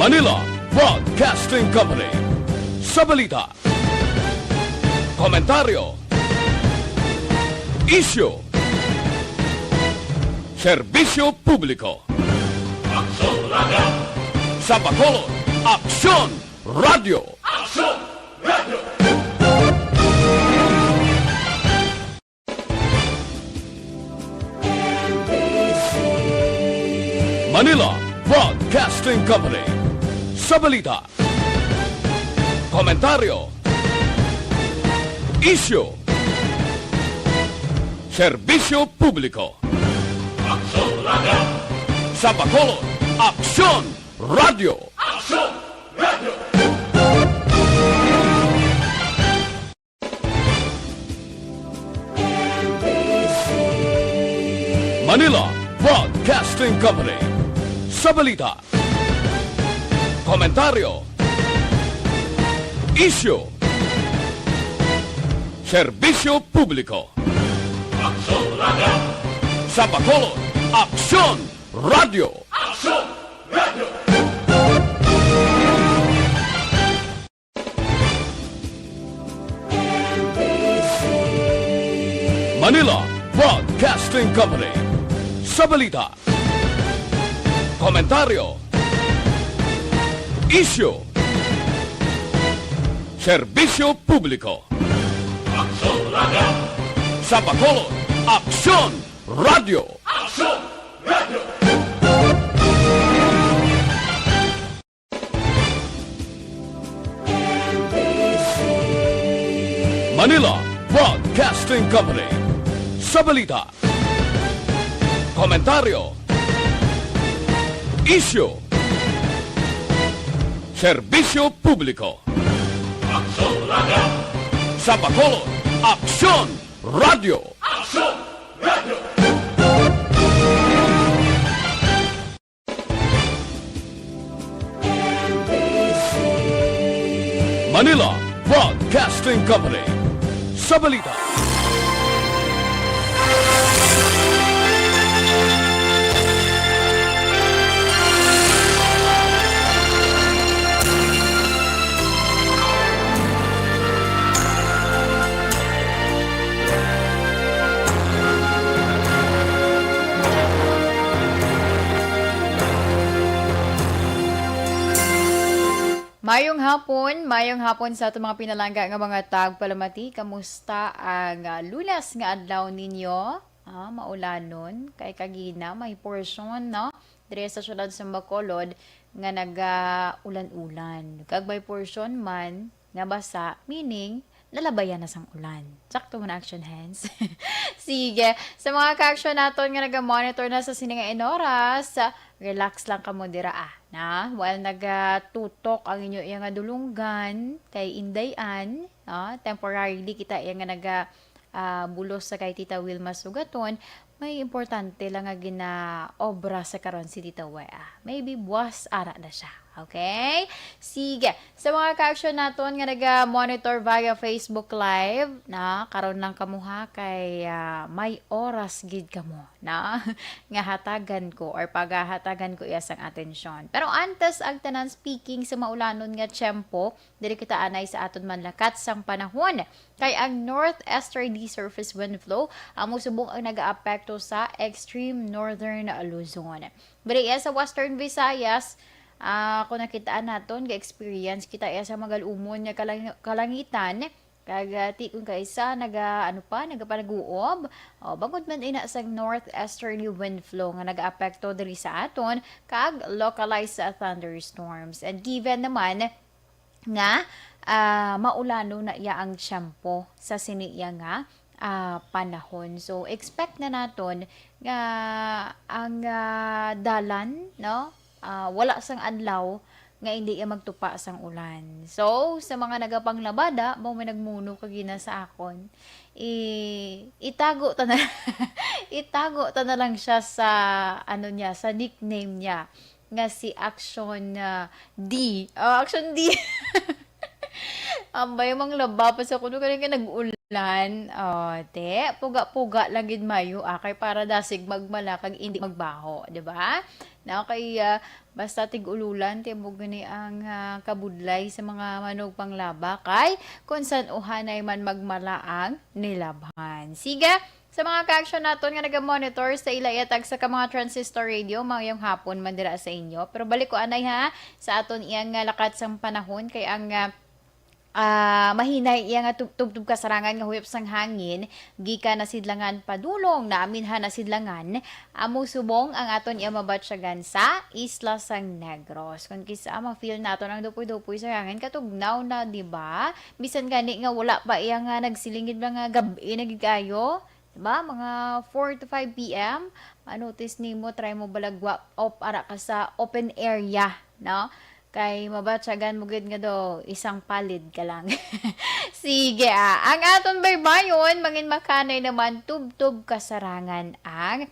Manila Broadcasting Company. Sa balita, komentaryo, isyu, serbisyo publiko. Aksyon Radio! Sa Bacolod, Aksyon Radio! Aksyon Radio! Manila Broadcasting Company. Sa balita, komentaryo, isyu, serbisyo publiko. Aksyon Radio! Sa Bacolod, Aksyon Radio! Aksyon Radio! Manila Broadcasting Company. Sa balita, komentaryo, isyu, serbisyo publiko. Aksyon Radio! Sa Bacolod, Aksyon Radio! Aksyon Radio! Manila Broadcasting Company. Sa balita, komentaryo, isyu, serbisyo publiko. Aksyon Radio! Sa Bacolod, Aksyon Radio! Aksyon Radio! Manila Broadcasting Company. Sa balita, komentaryo, isyu, serbisyo publiko. Aksyon Radio! Sa Bacolod, Aksyon Radio! Aksyon Radio! Manila Broadcasting Company. Sa balita, mayong hapon sa ato mga pinalangga nga mga tagpalamati. Kamusta ang lunas nga adlaw ninyo? Maulanon, kay kagina, may portion, no? Dire sa syudad sa Bacolod nga naga-ulan-ulan. Kag may portion man nga basa, meaning lalabayan na sang ulan. Sakto mo na action hands. Sige, sa mga ka-action naton nga naga-monitor na sa siningain oras, relax lang ka mo dira na while nagatutok ang inyo iya nga dulunggan kay Indayan, temporarily kita iya nga naga bulos sa kay Tita Wilma Sugaton, may importante lang nga gina-obra sa karon si Tita Wea. Maybe buwas ara na siya. Okay? Sige. Sa mga ka-action naton nga naga-monitor via Facebook Live, na karon lang kamuha kay may oras gid kamo na nga hatagan ko or paghahatagan ko iya sang atensyon. Pero antes ang tanan speaking sa maulanon nga tiyempo, diri kita anay sa aton manlakat sang panahon. Kay ang northeasterly surface wind flow amo subong ang nagaapekto sa extreme northern Luzon. Bali sa western Visayas, kung nakitaan naton ga-experience kita sa magalumon nga kalangitan, kagati kung kaisa nagapanaguob bangod man ina sa northeasterly wind flow nga nagaapekto diri sa aton kag localized thunderstorms. And given naman nga maulano na iya ang tiyempo sa siniya nga panahon. So expect na naton nga ang dalan, no? Wala sang adlaw nga hindi magtupa sang ulan. So, sa mga nagapanglabada, may nagmuno kagina sa akon, itago ta na itago ta na lang siya sa sa nickname niya nga si Action D. Action D. Ambay mang laba pa sa kuno kani nga nag-ulan. Oh, te, puga-puga lang gid mayo kay para dasig magmalakag hindi magbaho, di ba? Na kay basta tig-ululan ti mo gani ang kabudlay sa mga manog panglaba kay kung saan uhanay man magmalaang nilabhan. Sige, sa mga ka-action naton nga naga-monitor sa ilayatag sa ka mga transistor radio mayong hapon man dira sa inyo. Pero balik ko anay ha sa aton iyang lakat sang panahon kay ang mahinay iya nga tubtub kasarangan nga huyop sang hangin gika na sidlangan padulong na aminhan na sidlangan amo subong ang aton iya mabatsyagan sa Isla San Negros kun kisa ma-feel naton ang dupoy-dupoy sa hangin katugnaw na di ba bisan gani nga wala pa iya nga nagsilingid nga gabi na gigayo diba mga 4 to 5 PM manotice nimo try mo balagwa op ara ka sa open area no kay mabatsagan mo gid nga do isang palid ka lang. Sige ang aton baybayon mangin makanay naman tubtub kasarangan ang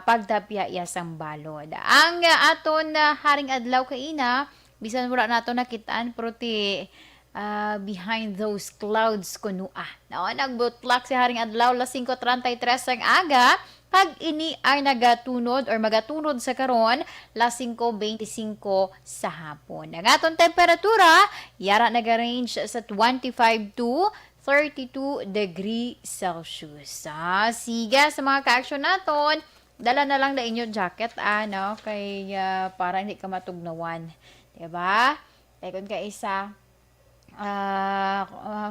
pagtapya iya sang balod. Ang aton haring adlaw kaina bisan wala nato nakitaan pero ti behind those clouds kuno no nagbutlak si haring adlaw las 5:33 ang aga pag ini ay nagatunod or magatunod sa karon las 5:25 sa hapon. Ang aton temperatura yara naga-range sa 25 to 32 degree Celsius. Sige sa mga ka-action naton, dala na lang na inyo jacket no kay para hindi ka matugnawan, 'di ba? Kay kun ka isa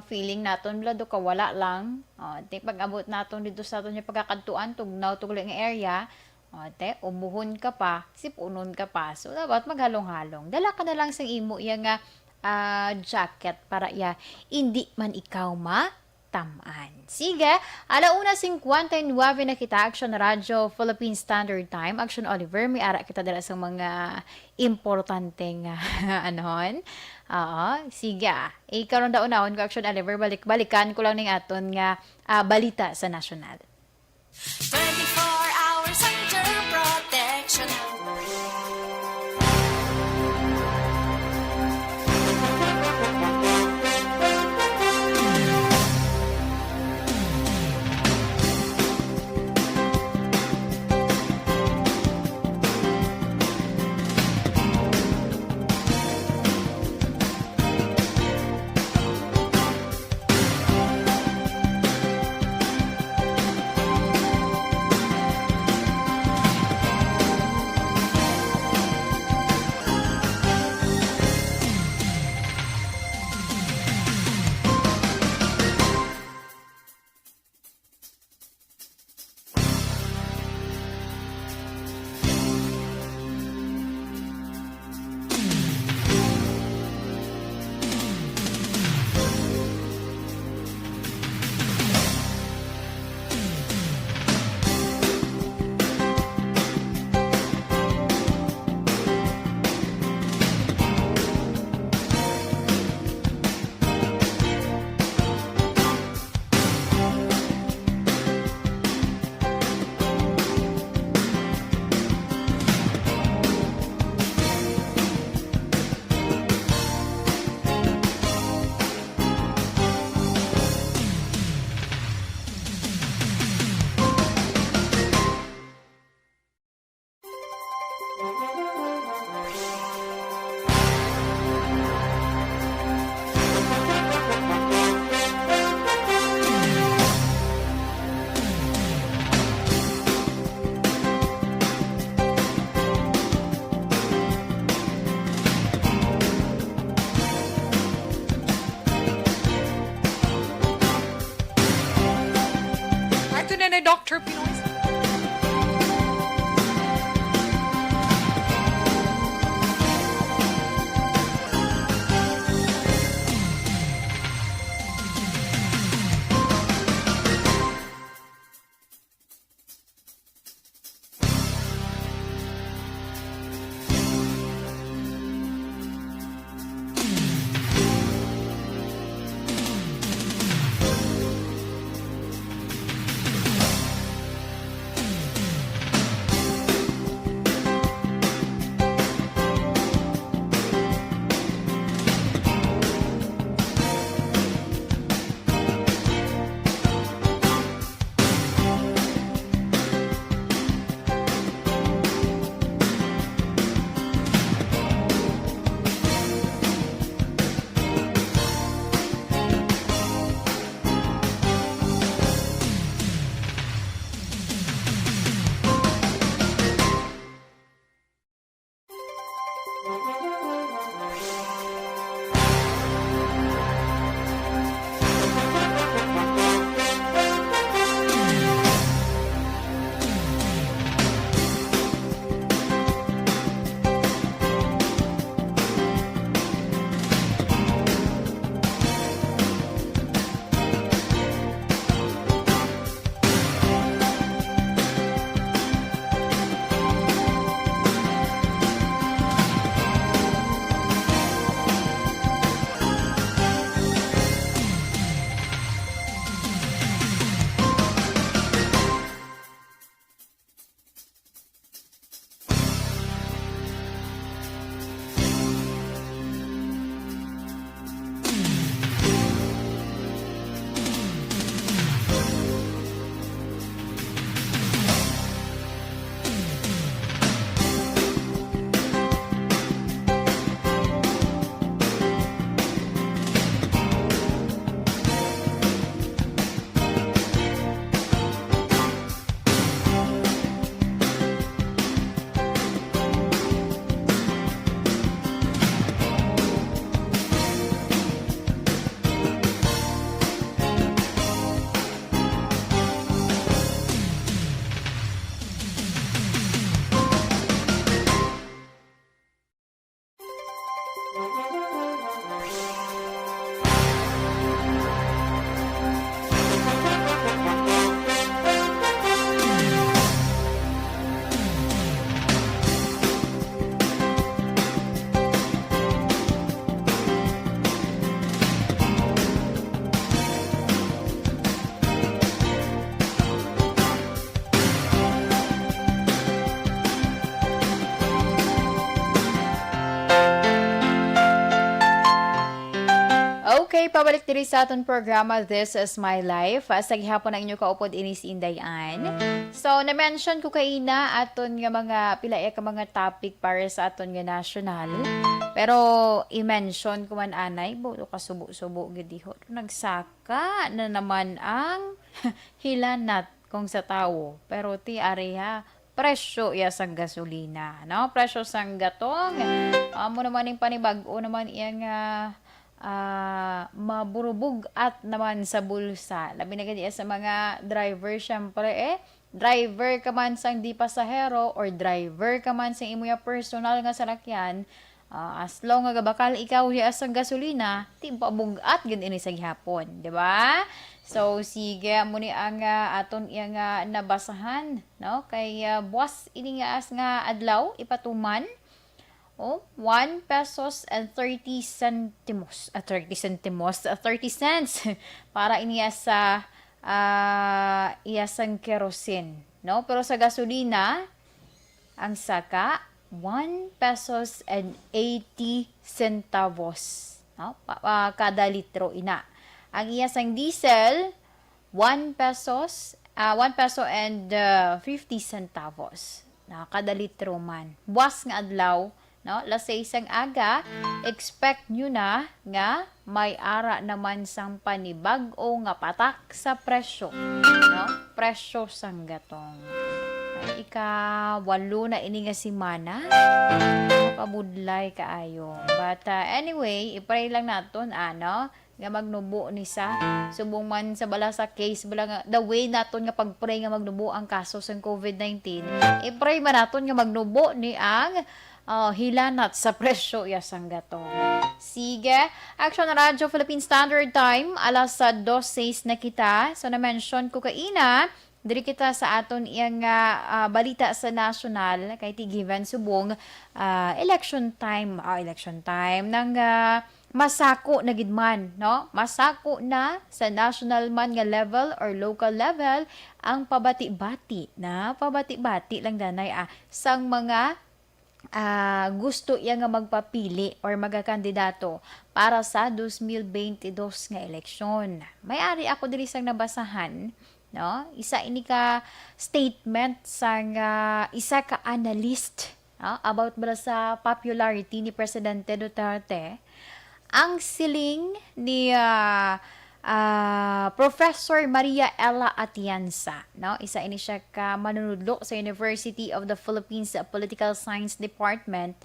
feeling naton blado ka wala lang te pag-abot naton dito sa aton yung pagkakadtuan tugnaw tugli nga area te umuhon ka pa sipunon ka pa so dapat maghalong-halong dala ka na lang sa imo iya nga jacket para ya hindi man ikaw tamaan. Sige, 1:59 na kita Action Radio Philippine Standard Time. Action Oliver, may ara kita dala sa mga importanteng anon. Oo, sige. Karon daw naon ko Action Oliver, balikan ko lang ning aton nga balita sa nasyonal. 24 hours under protection. Dr. Pinoy. pabalik diri sa aton programa This is My Life. Sa gihapon ang inyo kaupod inis Indayan. So na-mention ko kaina aton nga mga pila ka mga topic para sa aton nga national. Pero i-mention ko man anay buto ka subo-subo gidihot. Nagsaka na naman ang hilanat kung sa tawo. Pero ti areha presyo ya sang gasolina, no? Presyo sang gatong. Amo naman yung panibag-o naman iyang maburubog at naman sa bulsa. Labi na ganyan sa mga driver, syempre driver ka man sang di pasahero or driver ka man sang imo personal nga salakyan, as long nga bakal ikaw ya sang gasolina, ti pabugat gid ini sa gihapon, di ba? So sige mo ni ang aton iyang nabasahan, no? Kay buwas ini nga as nga adlaw ipatuman. 1 pesos and 30 centimos. 30 cents para iniya sa iyasang kerosene, no? Pero sa gasolina, ang saka 1 pesos and 80 centavos, no? Kada litro ina. Ang iyasang diesel 1 peso and 50 centavos, no? Kada litro man. Buwas nga adlaw, no, las 6 ang aga, expect nyo na nga may ara naman sang panibag o nga patak sa presyo, no? Presyo sang gatong. Ay, walo na ini nga simana, pabudlay kaayo. But anyway, ipray lang naton ano nga magnubo ni sa subong man sa bala sa case bala nga the way naton nga pagpray nga magnubo ang kaso sa COVID-19, ipray man naton nga magnubo ni ang hilanat sa presyo yasang gatong. Sige, Action Radio Philippine Standard Time, alas 2:06 na kita. So na-mention ko kaina, diri kita sa aton iyang balita sa national kay ti given subong election time nang masako na gidman, no? Masako na sa national man nga level or local level ang pabati-bati lang danay sang mga gusto iya nga magpapili or magakandidato para sa 2022 nga eleksyon. May-ari ako diri sang nabasahan, no? Isa ini ka statement sang isa ka analyst, no? About bala sa popularity ni Presidente Duterte. Ang siling ni Professor Maria Ella Atienza, no? Isa ini siya ka manunudlo sa University of the Philippines Political Science Department.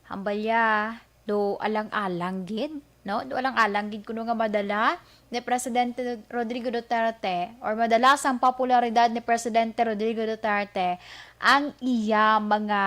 Hambalya do alang-alang gid, no? Do alang-alang gid kuno nga madala ni Presidente Rodrigo Duterte or madalas ang popularidad ni Presidente Rodrigo Duterte ang iya mga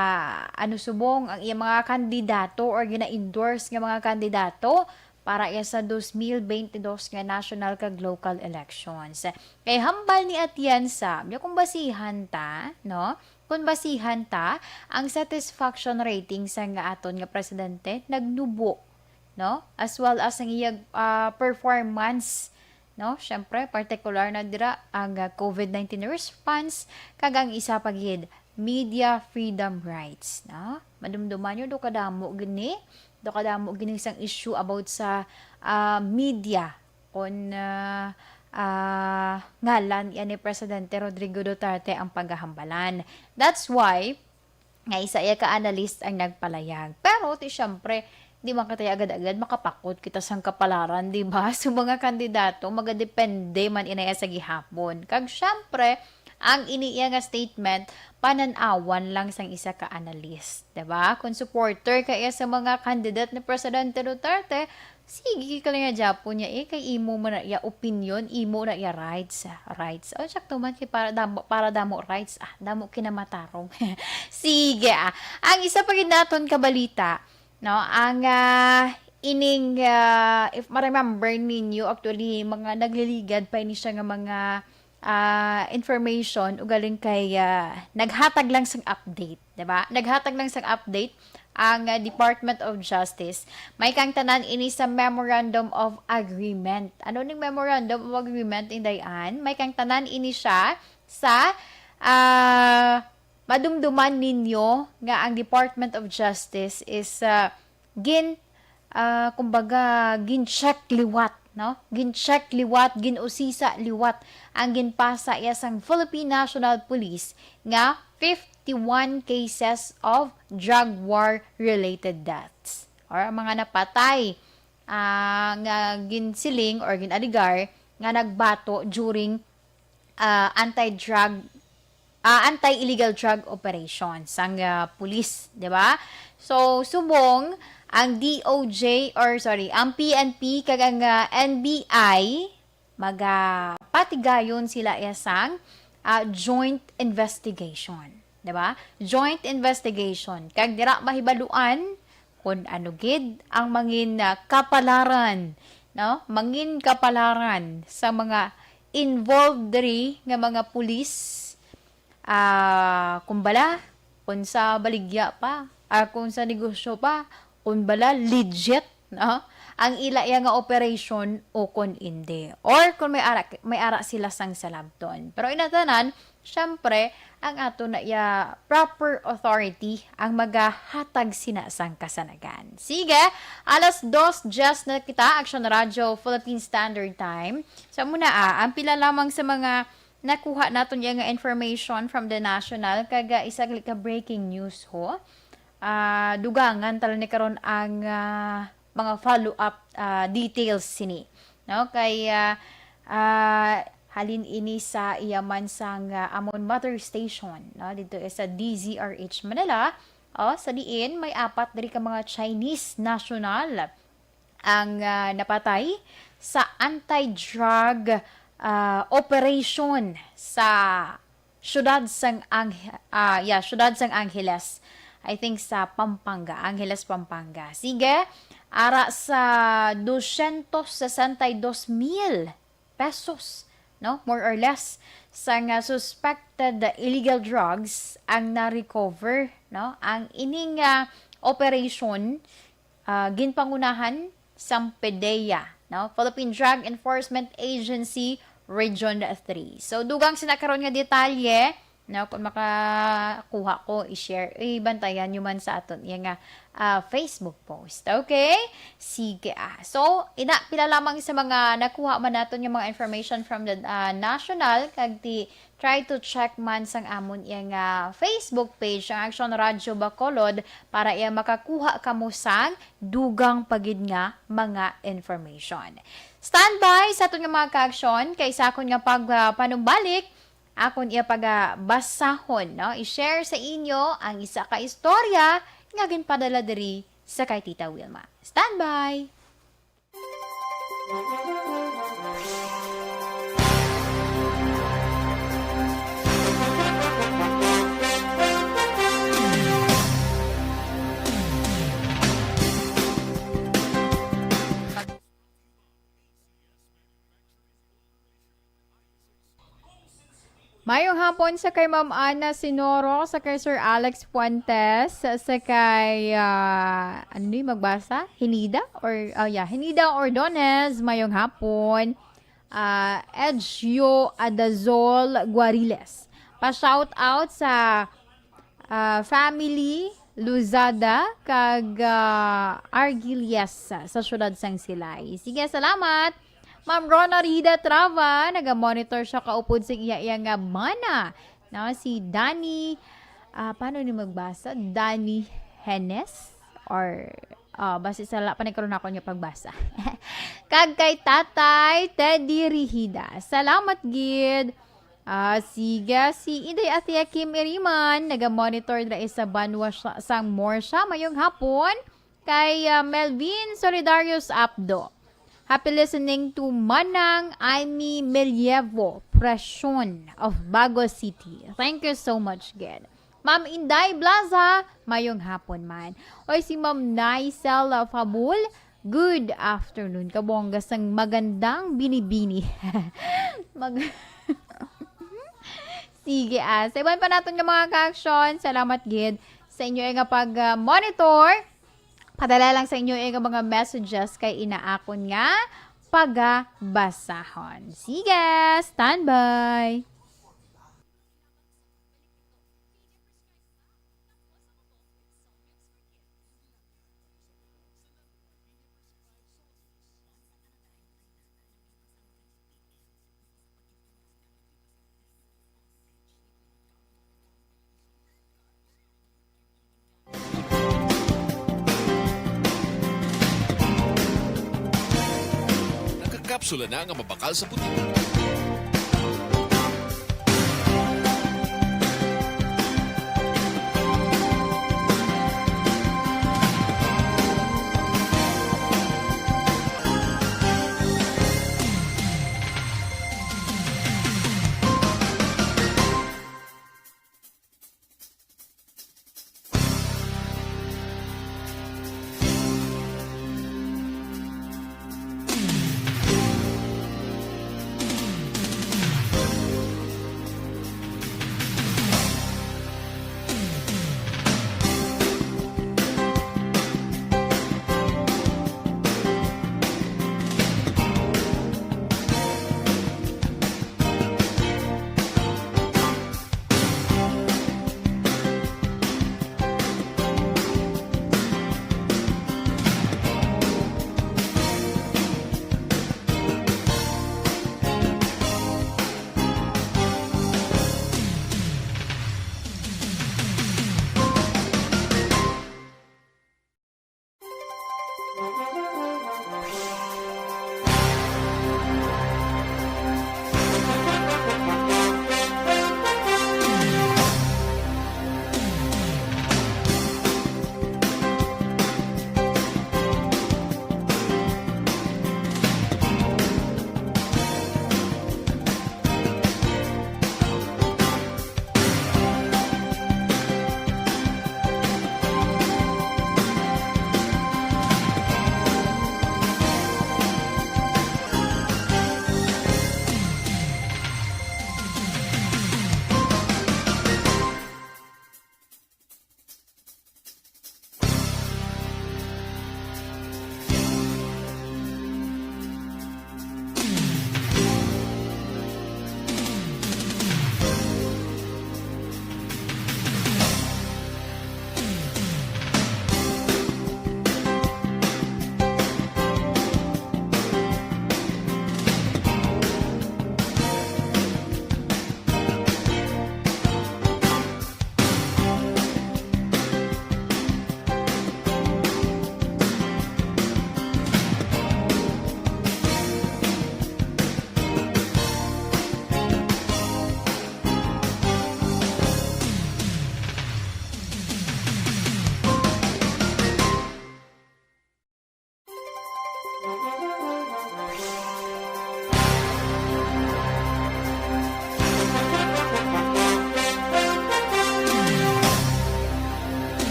subong ang iya mga kandidato or gina-endorse nga mga kandidato para iya sa 2022 nga national kag local elections. Kay hambal ni Atienza, kung basihan ta, no? Kung basihan ta, ang satisfaction rating sa nga aton nga presidente nagnubo, no? As well as ang iyang performance, no? Syempre, particular na dira ang COVID-19 response kag ang isa pagid media freedom rights, no? Madumduman nyo do kadamo gini isang issue about sa media on ngalan yan ni Presidente Rodrigo Duterte ang paghahambalan. That's why nga isa ka analyst ang nagpalayag. Pero syempre di man katay agad-agad makapakot kita sang kapalaran, di ba? So mga kandidato magadepende man inaya sa gihapon. Kag syempre ang iniiya nga statement, pananawan lang sang isa ka analyst, diba? Kung supporter ka sa mga candidate ni Presidente Duterte, sige ka lang nga Japon niya kay imo mo na iya opinion, imo na iya rights. O, sakto man kay para damo rights, damo kinamatarong. Sige, ang isa pa naton kabalita, no, ang ining, if ma-remember ninyo, actually, mga nagliligad pa ini siya nga mga information ugaling kay naghatag lang sang update, diba? Naghatag lang sang update ang Department of Justice. May kang tanan ini sa Memorandum of Agreement. Ano ning Memorandum of Agreement indayan? May kang tanan ini siya sa madumduman ninyo nga ang Department of Justice is kumbaga gin-check liwat, no? Gin-check liwat, gin-usisa liwat ang ginpasa sang Philippine National Police nga 51 cases of drug war related deaths or mga napatay nga ginsiling or ginaligar nga nagbato during anti-illegal drug operations ang police, 'di ba? So subong ang DOJ ang PNP kag ang NBI magapatigayon sila isang joint investigation, 'di ba? Joint investigation kag dira mahibaluan kung ano gid ang mangin kapalaran, no? Mangin kapalaran sa mga involved diri nga mga pulis, kumbala kung sa baligya pa, kung sa negosyo pa, kung bala legit, no? Ang ila nga operation o kung hindi. Or kung may ara sila sang salabton. Pero inatanan, syempre, ang ato na proper authority ang magahatag sinasang kasanagan. Sige, 2:00 na kita, Action Radio, Philippine Standard Time. So muna ang pila lamang sa mga nakuha naton yung information from the national, kaga isang breaking news ho. Dugangan tala ni karon ang mga follow-up details sini. No? Kay halin ini sa iyaman sang amon mother station, no? Dito sa DZRH Manila. Sa diin may 4 diri ka mga Chinese national ang napatay sa anti-drug operation sa syudad sang Angeles. I think sa Pampanga, Angeles, Pampanga. Sige, ara sa 262,000 pesos, no? More or less, sa suspected illegal drugs ang na-recover, no? Ang ining operation ginpangunahan sa PDEA, no? Philippine Drug Enforcement Agency Region 3. So dugang sinakaron nga detalye, no, kung makakuha ko, i-share, ibantayan nyo man sa aton yung Facebook post. Okay? Sige. So, pila lamang sa mga nakuha man naton yung mga information from the national, kag try to check man sang amon yung Facebook page, ang Action Radio Bacolod, para makakuha ka mo sang dugang pagid nga mga information. Standby sa aton nga mga ka-action, kaysa akon nga panumbalik, akon pagbasahon, no? I-share sa inyo ang isa ka istorya nga ginpadala diri sa kay Tita Wilma. Standby! Mayong hapon sa kay Ma'am Ana Sinoro, sa kay Sir Alex Puentes, sa kay, magbasa? Hinida Ordonez, mayong hapon. Edgio Adazol Guariles. Pa-shout out sa family Luzada kag Argilies sa syudad sang Silay. Sige, salamat. Ma'am Rona Rida Trava, naga-monitor siya kaupod sa iya nga mana. No, si Danny, paano ni magbasa? Danny Henes? Or, basta sa panikaroon ako niya pagbasa. Kag kay Tatay Teddy Rihida. Salamat, gid. Siga, si Inday Atia Kim Iriman, naga-monitor na isa Banwa sang Morsha, mayong hapon. Kay Melvin Solidarius Abdo. Happy listening to Manang Aimee Melievo, Presyon of Bago City. Thank you so much, Ged. Ma'am Inday Blaza, mayong hapon man. Oy, si Ma'am Naisel Fabul, good afternoon. Kabongga sang magandang binibini. Sige, sa iban pa natin yung mga ka-action. Salamat, Ged, sa inyo nga pag-monitor. Padala lang sa inyo yung mga messages kay inaakon nga pagabasahon. Sige, standby! kapsula na nga mabakal sa puti.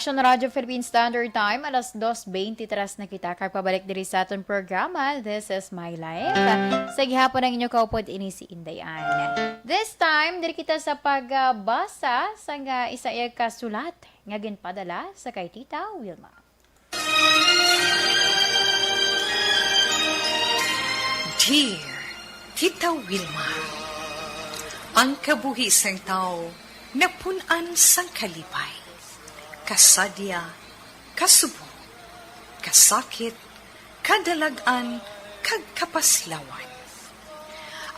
Action Radio Philippine Standard Time, alas 2:23 na kita. Pabalik diri sa atong programa, This is My Life. Sa gihapon ang inyo kaupod ini si Indayan. This time, diri kita sa pagbasa sa nga isa ka sulat nga ginpadala sa kay Tita Wilma. Dear Tita Wilma, ang kabuhi sang tao napunan sang kalipay. Kasadya, kasubo, kasakit, kadalagan, kag kapaslawan.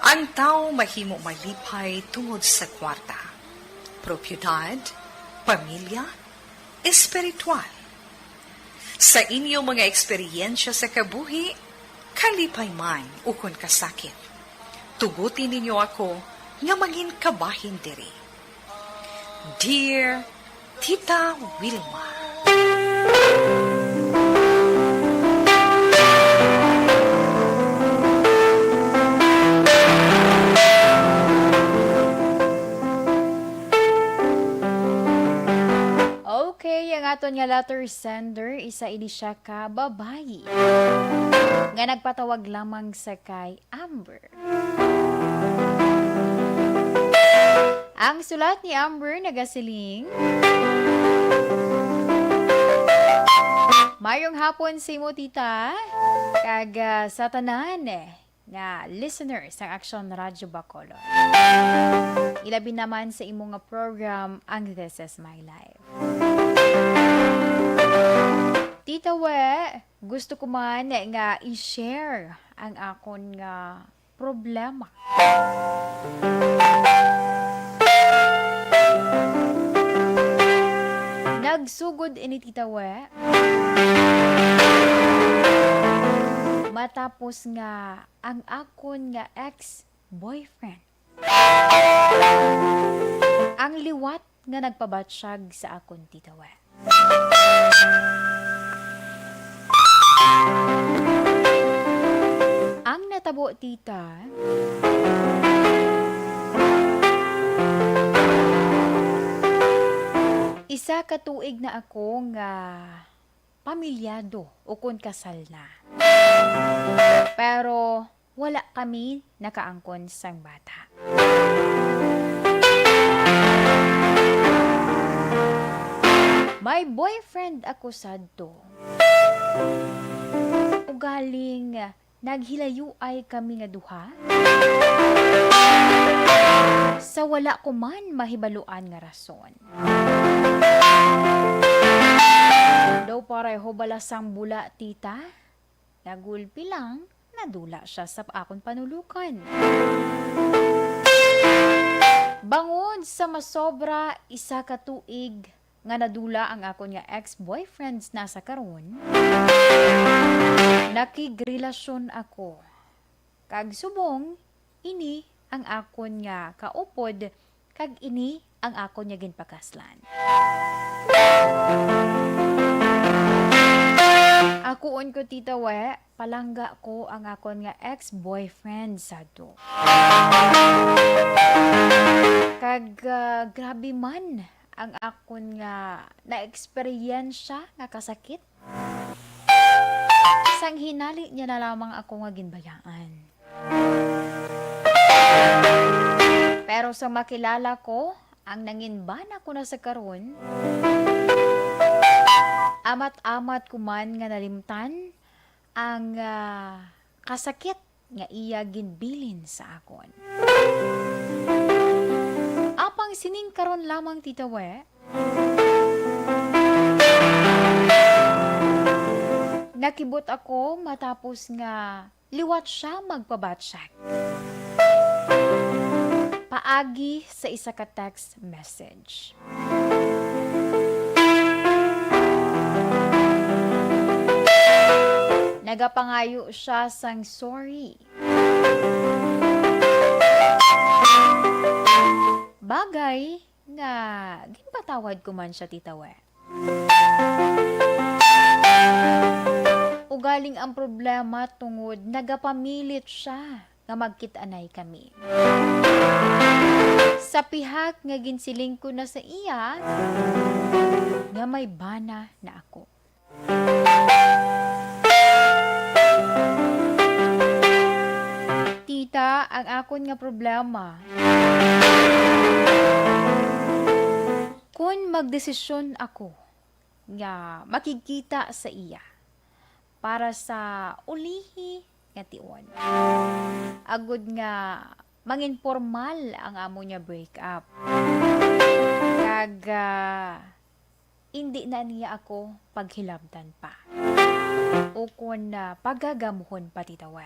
Ang tao mahimo malipay tungod sa kwarta, propiedad, pamilya, espiritual. Sa inyo mga eksperyensya sa kabuhi, kalipay man ukon kasakit. Tugutin ninyo ako nga maging kabahin diri. Dear Tita Wilma. Okay, ang aton nga letter sender, isa ini siya ka babayi. Nga nagpatawag lamang sa kay Amber. Ang sulat ni Amber nagasiling, mayong hapon si mo tita, kag sa tanan nga listeners ng Action Radio Bacolod. Ilabi naman sa imong nga program ang This is My Life. Tita we, gusto ko man nga i-share ang akon nga problema. Nagsugod ini tita we. Matapos nga ang akon nga ex-boyfriend. Ang liwat nga nagpabatsyag sa akon tita we. Ang natabo tita, isa ka tuig na ako nga pamilyado o kun kasal na. Pero wala kami nakaangkon sang bata. May boyfriend ako sadto. Ugaling naghilayo ay kami nga duha. Sa wala ko man mahibaluan nga rason. Daw pareho balasang bula tita. Nagulpi lang, nadula siya sa akon panulukan. Bangod sa masobra isa ka tuig nga nadula ang akon nga ex-boyfriends nasa karon. Nakigrelasyon ako. Kag subong, ini ang akon nga kaupod, kag ini ang akon nga ginpakaslan. Akuon ko tita we, palangga ko ang akon nga ex-boyfriend sadto. Kag grabe man ang akon nga na-eksperyensya nga kasakit. Sang hinali niya na lamang ako nga ginbayaan. Pero sa makilala ko, ang nanginbana ko na sa karon, amat-amat kuman nga nalimtan ang kasakit nga iya ginbilin sa akon. Apang sining karon lamang Tita We, nakibot ako matapos nga liwat siya magpabatsyag. Paagi sa isa ka text message. Nagapangayo siya sang sorry. Bagay nga ginpatawad ko man siya Tita We. Ugaling ang problema tungod nagapamilit siya nga magkit-anay kami. Sa pihak nga ginsiling ko na sa iya nga may bana na ako. Tita, ang akon nga problema, kung magdesisyon ako nga makikita sa iya para sa ulihi nga tion, agud nga mangin formal ang amo niya break up. Kag hindi na niya ako paghilabtan pa. O kung pagagamuhon pa Tita We.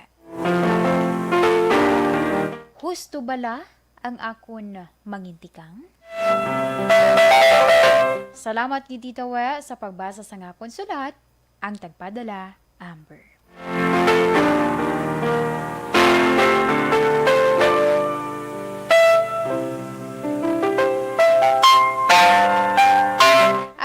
Husto bala ang akon mangintikang? Salamat ni Tita We sa pagbasa sa ngakon sulat, ang tagpadala, Amber.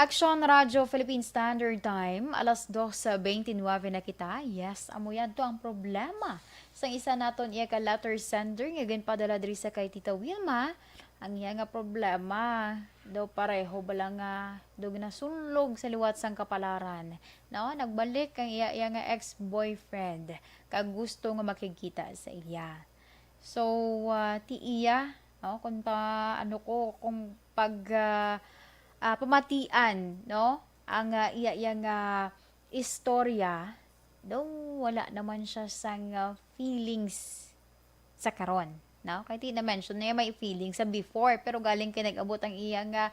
Action Radio Philippine Standard Time, alas 2:29 na kita. Yes, amo yan to ang problema. Sa isa naton iya ka letter sender nga ginpadala diri sa kay Tita Wilma, ang iya nga problema daw pareho bala nga daw nasulog sa liwat sang kapalaran. No, nagbalik ang iya nga ex-boyfriend kag gusto nga makikita sa iya. So ti iya, no, kung kung pag pamatian, no? Ang iya nga istorya, daw wala naman siya sang feelings sa karon, no? Kaya na-mention na may feelings sa before, pero galing kay nag-abot ang iya nga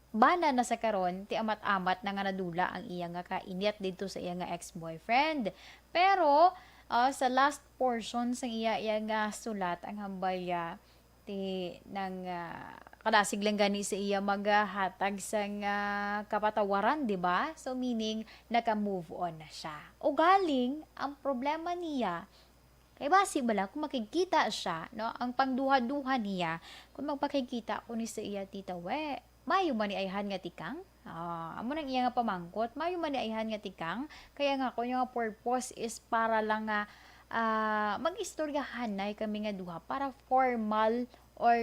bana na sa karon, ti amat-amat na nga nadula ang iya nga kainit dito sa iya nga ex-boyfriend. Pero sa last portion sa iya nga sulat, ang hambaya ti nang kadasig lang gani sa iya maghatag sang kapatawaran, di ba? So meaning naka-move on na siya. O galing ang problema niya kay basi bala kung makikita siya, no? Ang pangduha-duha niya kung magpakikita ko ni sa iya Tita We, mayo man ni ayhan nga tikang. Amo nang iya nga pamangkot, mayo man ni ayhan nga tikang. Kaya nga ko yung purpose is para lang nga mag-istoryahan na kami nga duha para formal or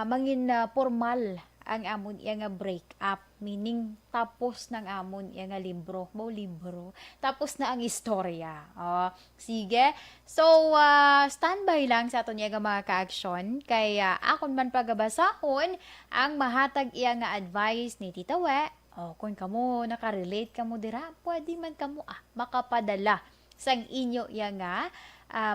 mangin formal ang amon iya nga break up, meaning tapos ng amon iya nga libro, tapos na ang istorya. Sige, so standby lang sa aton iya nga mga ka-action kay akon man pagabasahon ang mahatag iya nga advice ni Tita We. Kung kamo nakarelate kamo dira, pwede man kamo makapadala sang inyo iya nga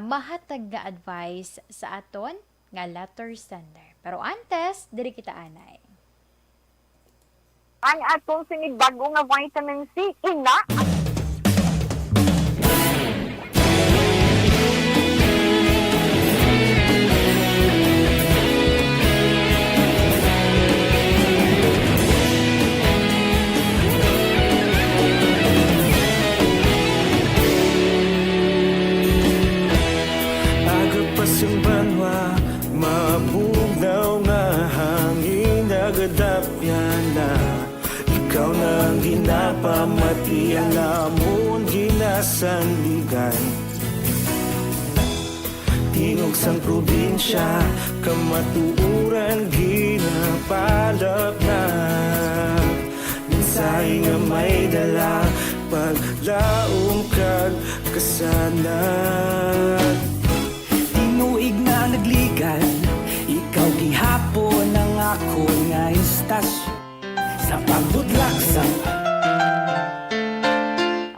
mahatag nga advice sa aton nga letter sender. Pero antes, diri kita anay. Ang atong sinibago nga vitamin C, ina. Agapasumbanwa, mabugaw nga hangin nagadapyan na. Ikaw nang ginapamati ang amon ginasandigan. Tingog sang probinsya, kamatuuran ginapalap na. Minsay nga may dala, paglaom kag kasanan. Tinuig na nagligal, hapon ang ako nga istasyon sa pagbudlak sa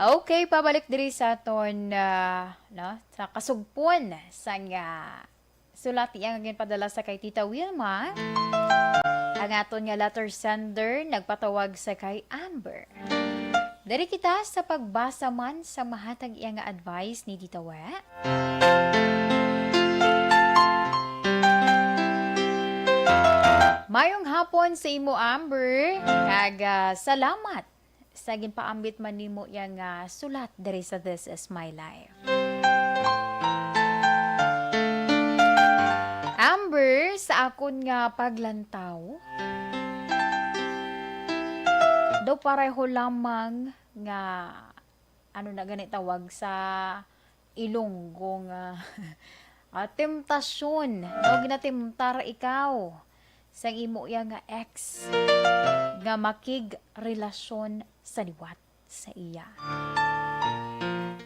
Okay, pabalik diri sa aton no, sa kasugpon sa nga sulat iyang ginpadala sa kay Tita Wilma. Ang aton nga letter sender nagpatawag sa kay Amber. Dari kita sa pagbasa man sa mahatag iyang nga advice ni Tita We. Mayong hapon sa imo Amber, kag salamat sa ginpaambit man nimo yang sulat diri sa This Is My Life. Amber, sa akon nga paglantaw, daw pareho lamang nga ano na ganit tawag sa Ilonggo nga temptasyon. No, ginatimtar ikaw sa imo yang nga ex nga makig relasyon sa liwat sa iya.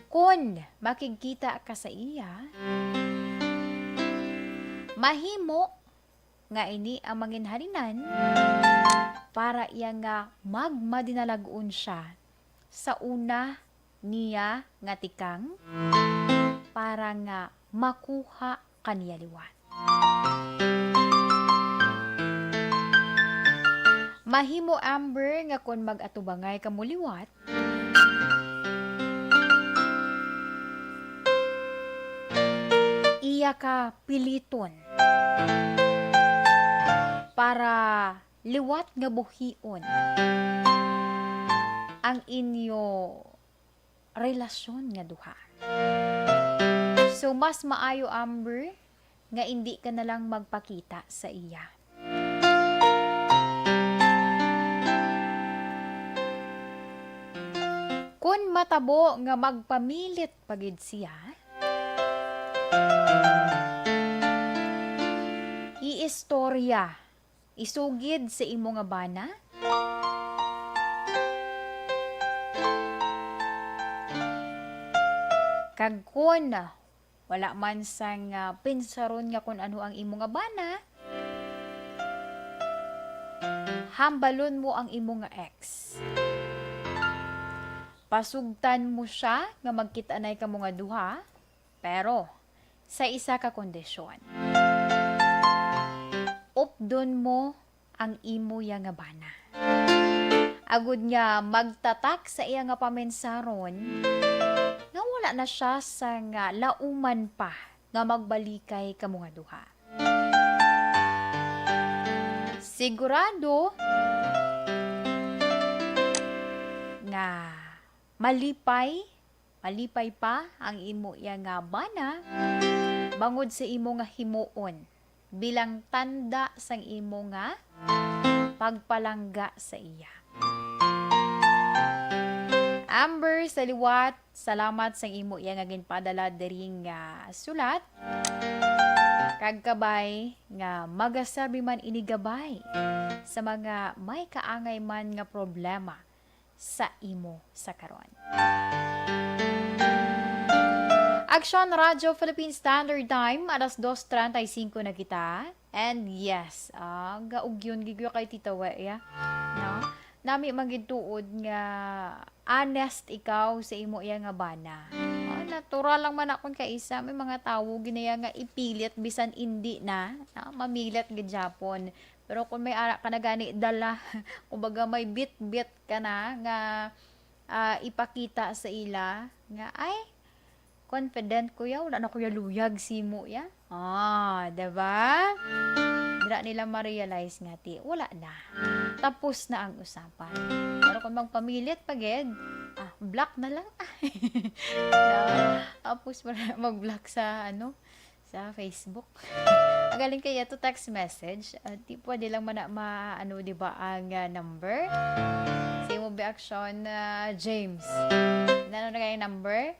Kung makikita ka sa iya, mahimo nga ini ang manginharinan para iya nga magmadinalagon siya sa una niya nga tikang para nga makuha kaniya liwat. Mahimo Amber nga kon mag-atubangay ka muliwat, iya ka piliton para liwat nga buhion ang inyo relasyon nga duha. So mas maayo Amber nga hindi ka na lang magpakita sa iya. Kung matabo nga magpamilit pagid siya, iistorya, isugid sa imo nga bana, kag kun wala man sang pinsaron nga kung ano ang imo nga bana, hambalon mo ang imo nga ex. Pasugtan mo siya nga magkita-anay ka mga duha, pero sa isa ka kondisyon. Updon mo ang imo ya nga bana. Agud nga magtatak sa iya nga pamensaron, nga wala na siya sa nga lauman pa nga magbalikay ka mga duha. Sigurado nga malipay pa ang imo iya nga bana bangod sa imo nga himuon bilang tanda sang imo nga pagpalangga sa iya. Amber, sa liwat, salamat sang imo iya nga ginpadala diri nga sulat. Kag kabay nga magasabi man inigabay sa mga may kaangay man nga problema sa imo sa karon. Action Radio Philippine Standard Time, alas 2:35 na kita. And yes, gaugyon gigyo kay Tita We, no? Nami magituod nga honest ikaw sa imo iya nga bana. Natural lang man akong kaisa, may mga tawo ginaya nga ipilit bisan hindi na, mamilit gid Japon. Pero kung may ara ka na gani dala, kumbaga may bit-bit ka na nga ipakita sa ila nga ay confident kuya, wala na kuya luyag simo ya. Diba? Dira nila ma-realize nga ti, wala na. Tapos na ang usapan. Pero kung magpamilit pagid, block na lang. Tapos mag-block sa sa Facebook. Ang galing kaya to text message. Di pwede lang di ba ang number? Sa mo action James. Ano na kaya number?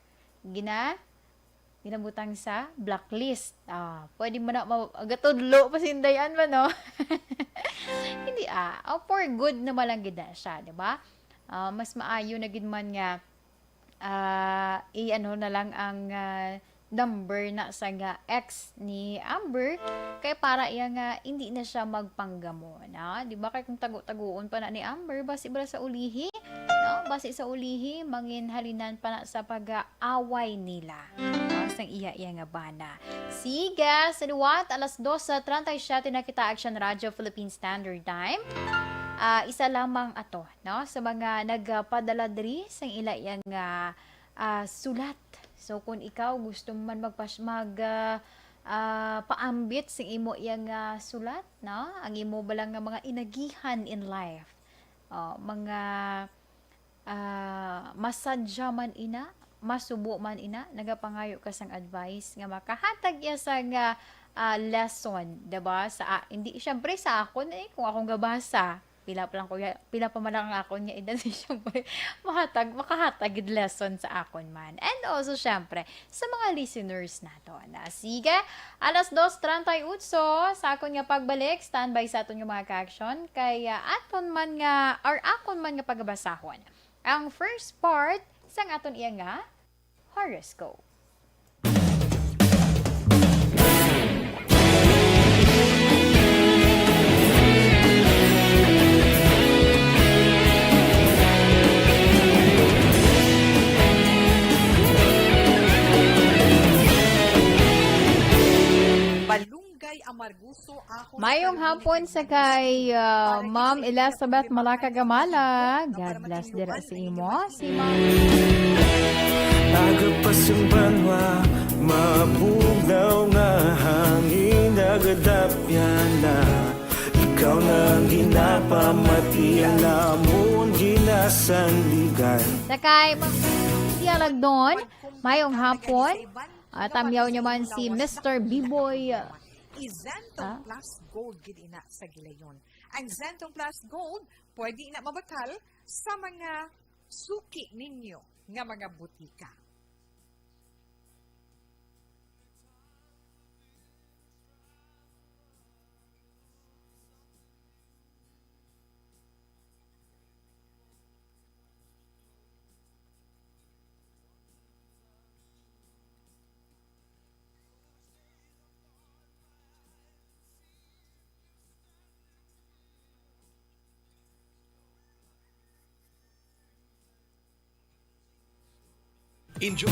Ginabutang sa blacklist. Pwede mo na agatudlo pasindayan ba no? Hindi for good na malang gida siya, di ba? Mas maayo na gid man nga na lang ang number na sa nga ex ni Amber kay para iya nga hindi na siya magpanggamo na, di ba? Kay kung tago-taguon pa na ni Amber basi bala sa ulihi, no? Basi sa ulihi mangin halinan pa na sa pag-aaway nila, no? Sang iya nga bana. Siga sa duwat alas 2:37 na kita Action Radio Philippine Standard Time. Isa lamang ato, no? Sa mga nagpadala diri sang ila yang sulat. So kung ikaw gusto man paambit sa imo yang sulat, no? Ang imo balang nga mga inagihan in life. Mga masadya man ina, masubo man ina, nagapangayo ka sang advice nga makahatag ya sa nga lesson, diba? Hindi syempre sa akon kung akong gabasa. Pila pa man lang ako niya edad syempre makahatag lesson sa akon man. And also syempre sa mga listeners nato na sige alas 2:38 sa akon nga pagbalik standby sa aton nga mga ka-action kay akon man nga pagbasahon ang first part sang aton iya nga horoscope. Balunggay amarguso ako. Mayong hapon sa kay Ma'am Elizabeth Malaka Gamala. God bless dira sa imo. Si Ma'am Agapasumbanwa, mabugaw nga hangin nagadapyan na. Ikaw nang ginapamati, alamon ginasandigan. sa kay Ma'am Dialag doon. Mayong hapon. Tamyaw niya man si Mr. B-Boy. Izentong Plus Gold gid ina sa gilayon. Ang Zentong Plus Gold pwede ina mabakal sa mga suki ninyo nga mga butika. Enjoy.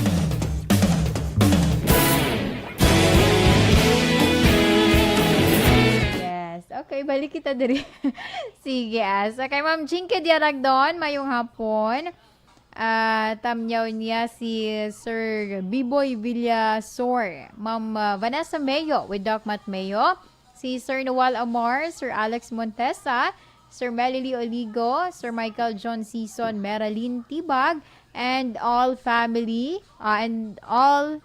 Yes. Okay, balik kita diri. Sige. Sa kay Ma'am Jinky Dialag doon. Mayong hapon. Tamyaw niya si Sir B-Boy Villasor. Ma'am Vanessa Mayo with Doc Matt Mayo. Si Sir Noel Amor, Sir Alex Montesa, Sir Melily Oligo, Sir Michael John Season, Marilyn Tibag, and all family, and all,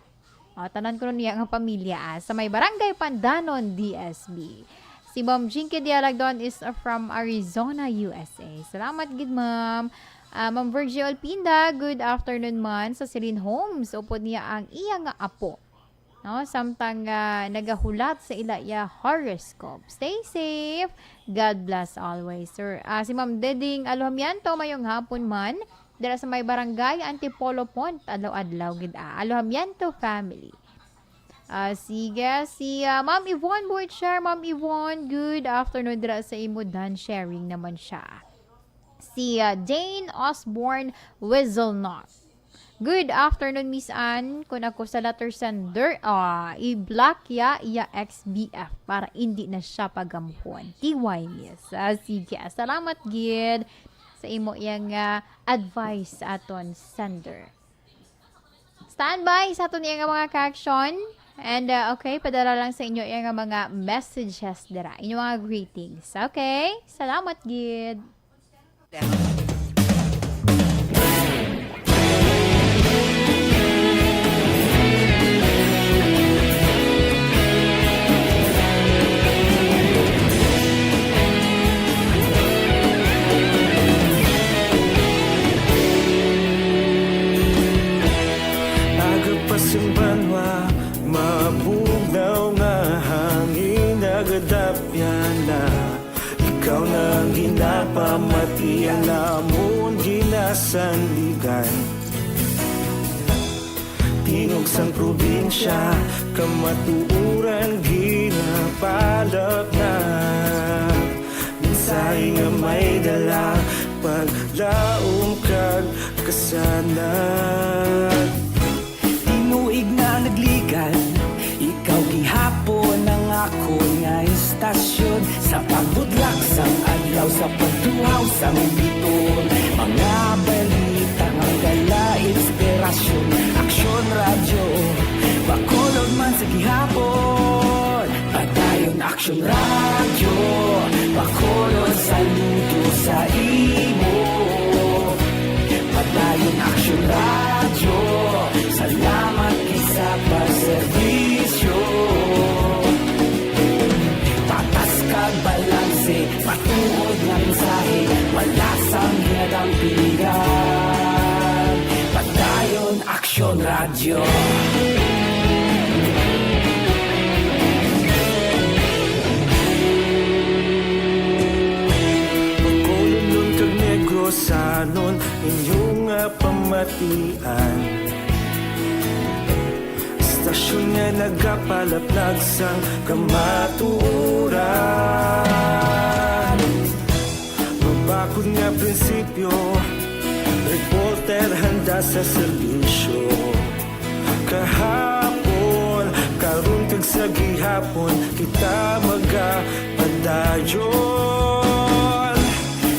tanan ko niya ang pamilya, sa may Barangay Pandanon, DSB. Si Ma'am Jinky Dialagdon is from Arizona, USA. Salamat gid Ma'am. Ma'am Virgil Pinda, good afternoon man sa Celine Homes. Upod niya ang iya nga apo. No, samtang nagahulat sa ilaya horoscope. Stay safe. God bless always, sir. Si Ma'am Deding Alohamianto, mayong hapon man. Dira sa may barangay Antipolo Pont, adlaw-adlaw gid Alohamianto family. Sige, si Ma'am Yvonne Butcher. Ma'am Yvonne, good afternoon dira sa imo dan sharing naman siya. Si Jane Osborne Wizzlenot. Good afternoon, Miss Ann. Kung ako sa letter sender, i-block iya XBF para hindi na siya pagamuhon. TY, Miss. Sige, salamat gid sa imo yang advice sa aton sender. Standby sa aton yang mga ka-action. And okay, padala lang sa inyo yung mga messages dira. Inyong mga greetings. Okay? Salamat gid. Agapasumbanwa, mabugaw nga hangin nagadapyan na. Ikaw nang ginapamati, alamon ginasandigan. tingog sang probinsya, kamatuuran ginapalap na. Minsay nga may dala, paglaom kag kasanag. Tinuig na nagligan, ikaw gihapon ang ako nga istasyon. Sa pagbudlak sang adlaw, sa pagtuhaw sang biton, mga balita nga gala, inspirasyon, aksyon, radyo, bakolod man sa gihapon. Padayon aksyon, radyo, bakolod, saludo sa imo. Padayon aksyon, radyo, salamat isa pa servisyo. Patas kag balanse, patuod nga mensahe, wala sang hinadang pilihan. Padayon aksyon, radyo. Pagkulong kag Negrosanon, inyong nga pamatian. Istasyon nga nagapalaplag sang kamatuuran. Mabakod nga prinsipyo, reporter handa sa serbisyo. Kahapon, karon kag sa gihapon, kita magapadayon.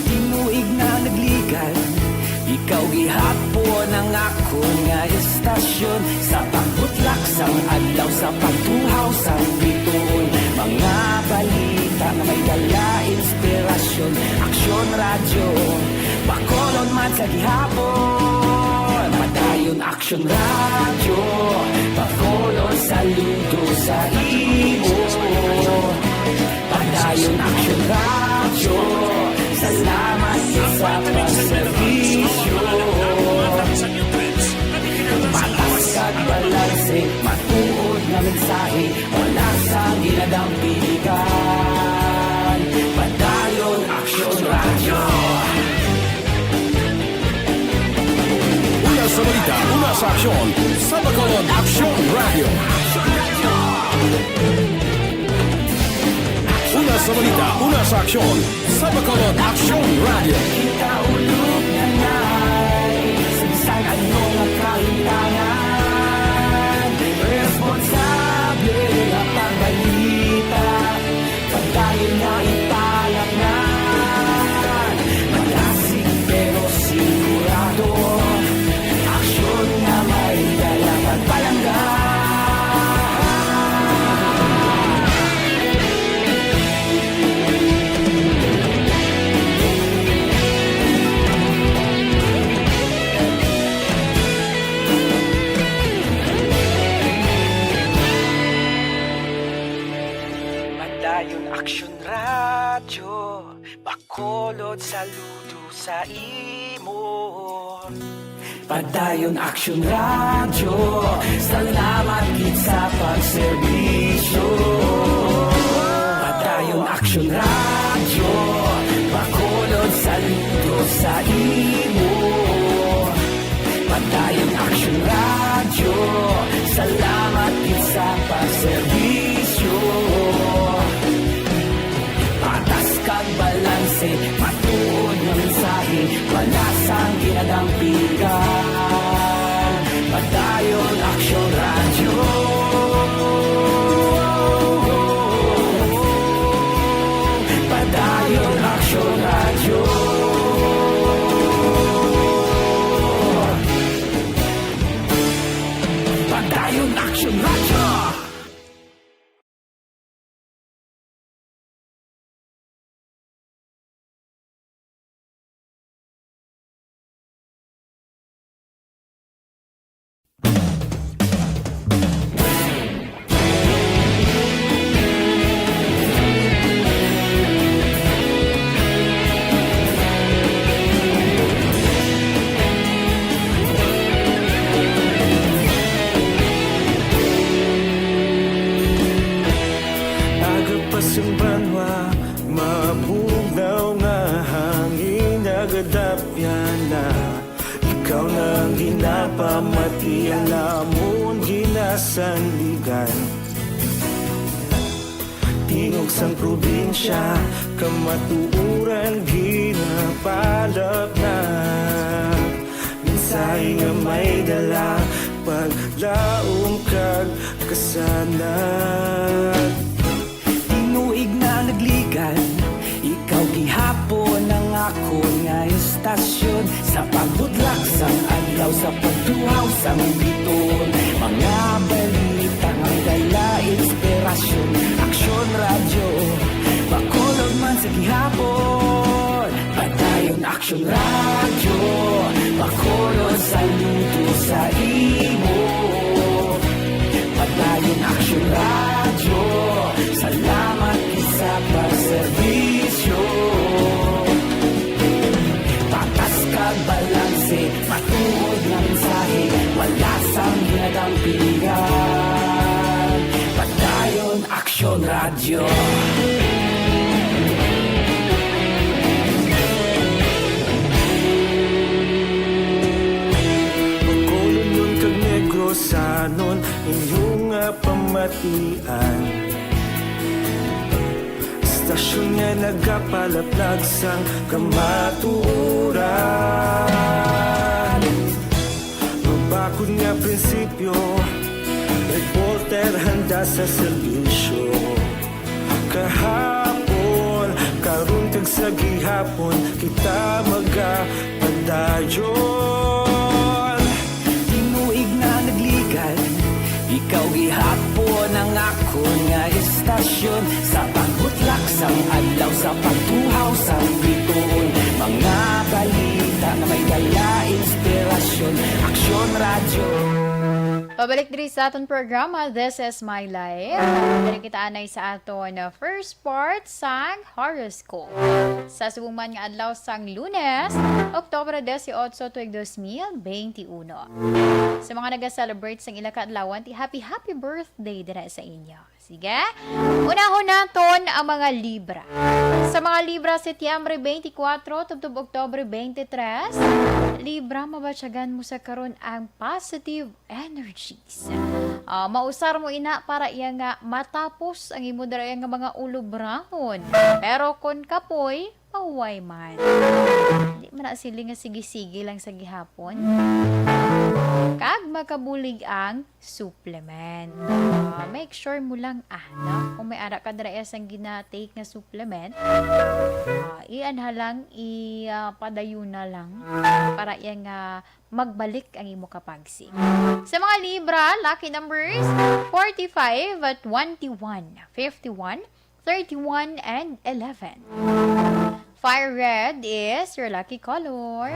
Tinuig na nagligan, ikaw gihapon ang ako nga istasyon. Sa pagbutlak sang adlaw, sa pagtuhaw sang biton, mga balita na may dala, inspirasyon, aksyon, radyo, bakolon man sa gihapon. Padayon aksyon, radyo, bakolon, saludo sa imo. Padayon aksyon, radyo, salamat sa pagservisyo. Patas kag balanse, matuod na mensahe, wala sang ginadang pilihan. Padayon aksyon, radyo. Una sa balita, una sa aksyon, sa Bacolod Aksyon Radio. Una sa balita, una sa aksyon, sa Bacolod Aksyon Radio. Kita ulog na na'y sabisan ano nga kahintangan. Responsable na pagbalita, pagdayon na ipalaknan. Malasig pero sigurado, aksyon na may dalang pagpalanggan. Padayon aksyon, radyo, bakolod, saludo sa imo. Padayon aksyon, radyo, salamat gid sa pagserbisyo. Padayon aksyon, radyo, bakolod, saludo sa imo. Padayon aksyon, radyo, salamat gid sa pagserbisyo. Patas kag balanse, matuod ng mensahe, wala sang ginadang pilihan. Padayon aksyon, radyo. Padayon aksyon, radyo. Padayon aksyon, radyo. Agapasang banwa, mabugnaw nga hangin nagadapyan na. Ikaw nang ginapamati ang namon sa sandigan. Tingog sang probinsya, kamatuuran ginapalap na. Minsay nga may dala, paglaom kag kasanag. Tinuig na nagligan, ikaw gihapon ang ako nga istasyon. Sa pagbudlak sang adlaw, sa pagtuhaw sang biton. Mga balita nga dala inspirasyon. Aksyon radyo, bakolog man sa gihapon. Padayon aksyon radyo, bakolog sa luto sa imo. Padayon aksyon radyo, salamat sa pagserbisyo. Patas kag balanse, matuod na mensahe, wala sang ginadampingan. Padayon aksyon radyo. Pagkulon yun kag negrosanon, inyong nga pamatian. Istasyon nga nagapalaplag sang kamatuuran. Mabakod nga prinsipyo, reporter handa sa serbisyo. Kahapon, karun kag sa gihapon, kita magapadayon. Tinuig na nagligan, ikaw gihapon ang ako nga istasyon. Sa pagbutlak sang adlaw, sa pagtuhaw sang biton. Mga balita na may dala inspirasyon. Aksyon radyo. Pabalik diri sa aton programa, This is My Life. Diri kita anay sa aton first part sang horoscope. Sa subuman nga adlaw sang Lunes, Oktubre 18, tuig 2021. Sa mga nag-celebrate sang ila kaadlawan, happy birthday dira sa inyo. Sige? Unahon naton ang mga Libra. Sa mga Libra, Setyembre 24, tubtob Oktubre 23, Libra, mabatyagan mo sa karon ang positive energies. Mausar mo ina para iya nga matapos ang imo dira nga mga ulobrahon. Pero kon kapoy, mauway man. Di man na sila nga sige-sige lang sa gihapon. Kag makabulig ang supplement. Make sure mo lang no? Kung may ara ka dira sang gina-take nga supplement, ianha lang, ipadayon na lang para iya nga magbalik ang imo kapagsig. Sa mga Libra, lucky numbers 45 at 21, 51, 31, and 11. Fire red is your lucky color.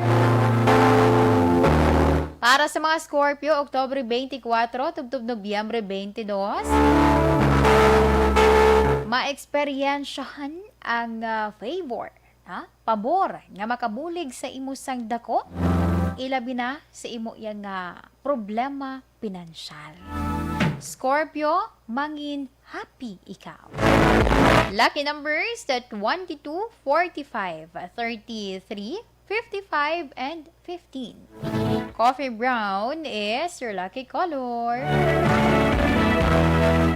Para sa mga Scorpio, Oktubre 24, tubtob Nobyembre 22, ma-eksperyensyahan ang favor, pabor nga makabulig sa imo sang dako, ilabi na sa imo yang problema pinansyal. Scorpio, mangin happy ikaw. Lucky numbers that 22, 45, 33, 55, and 15. Coffee brown is your lucky color.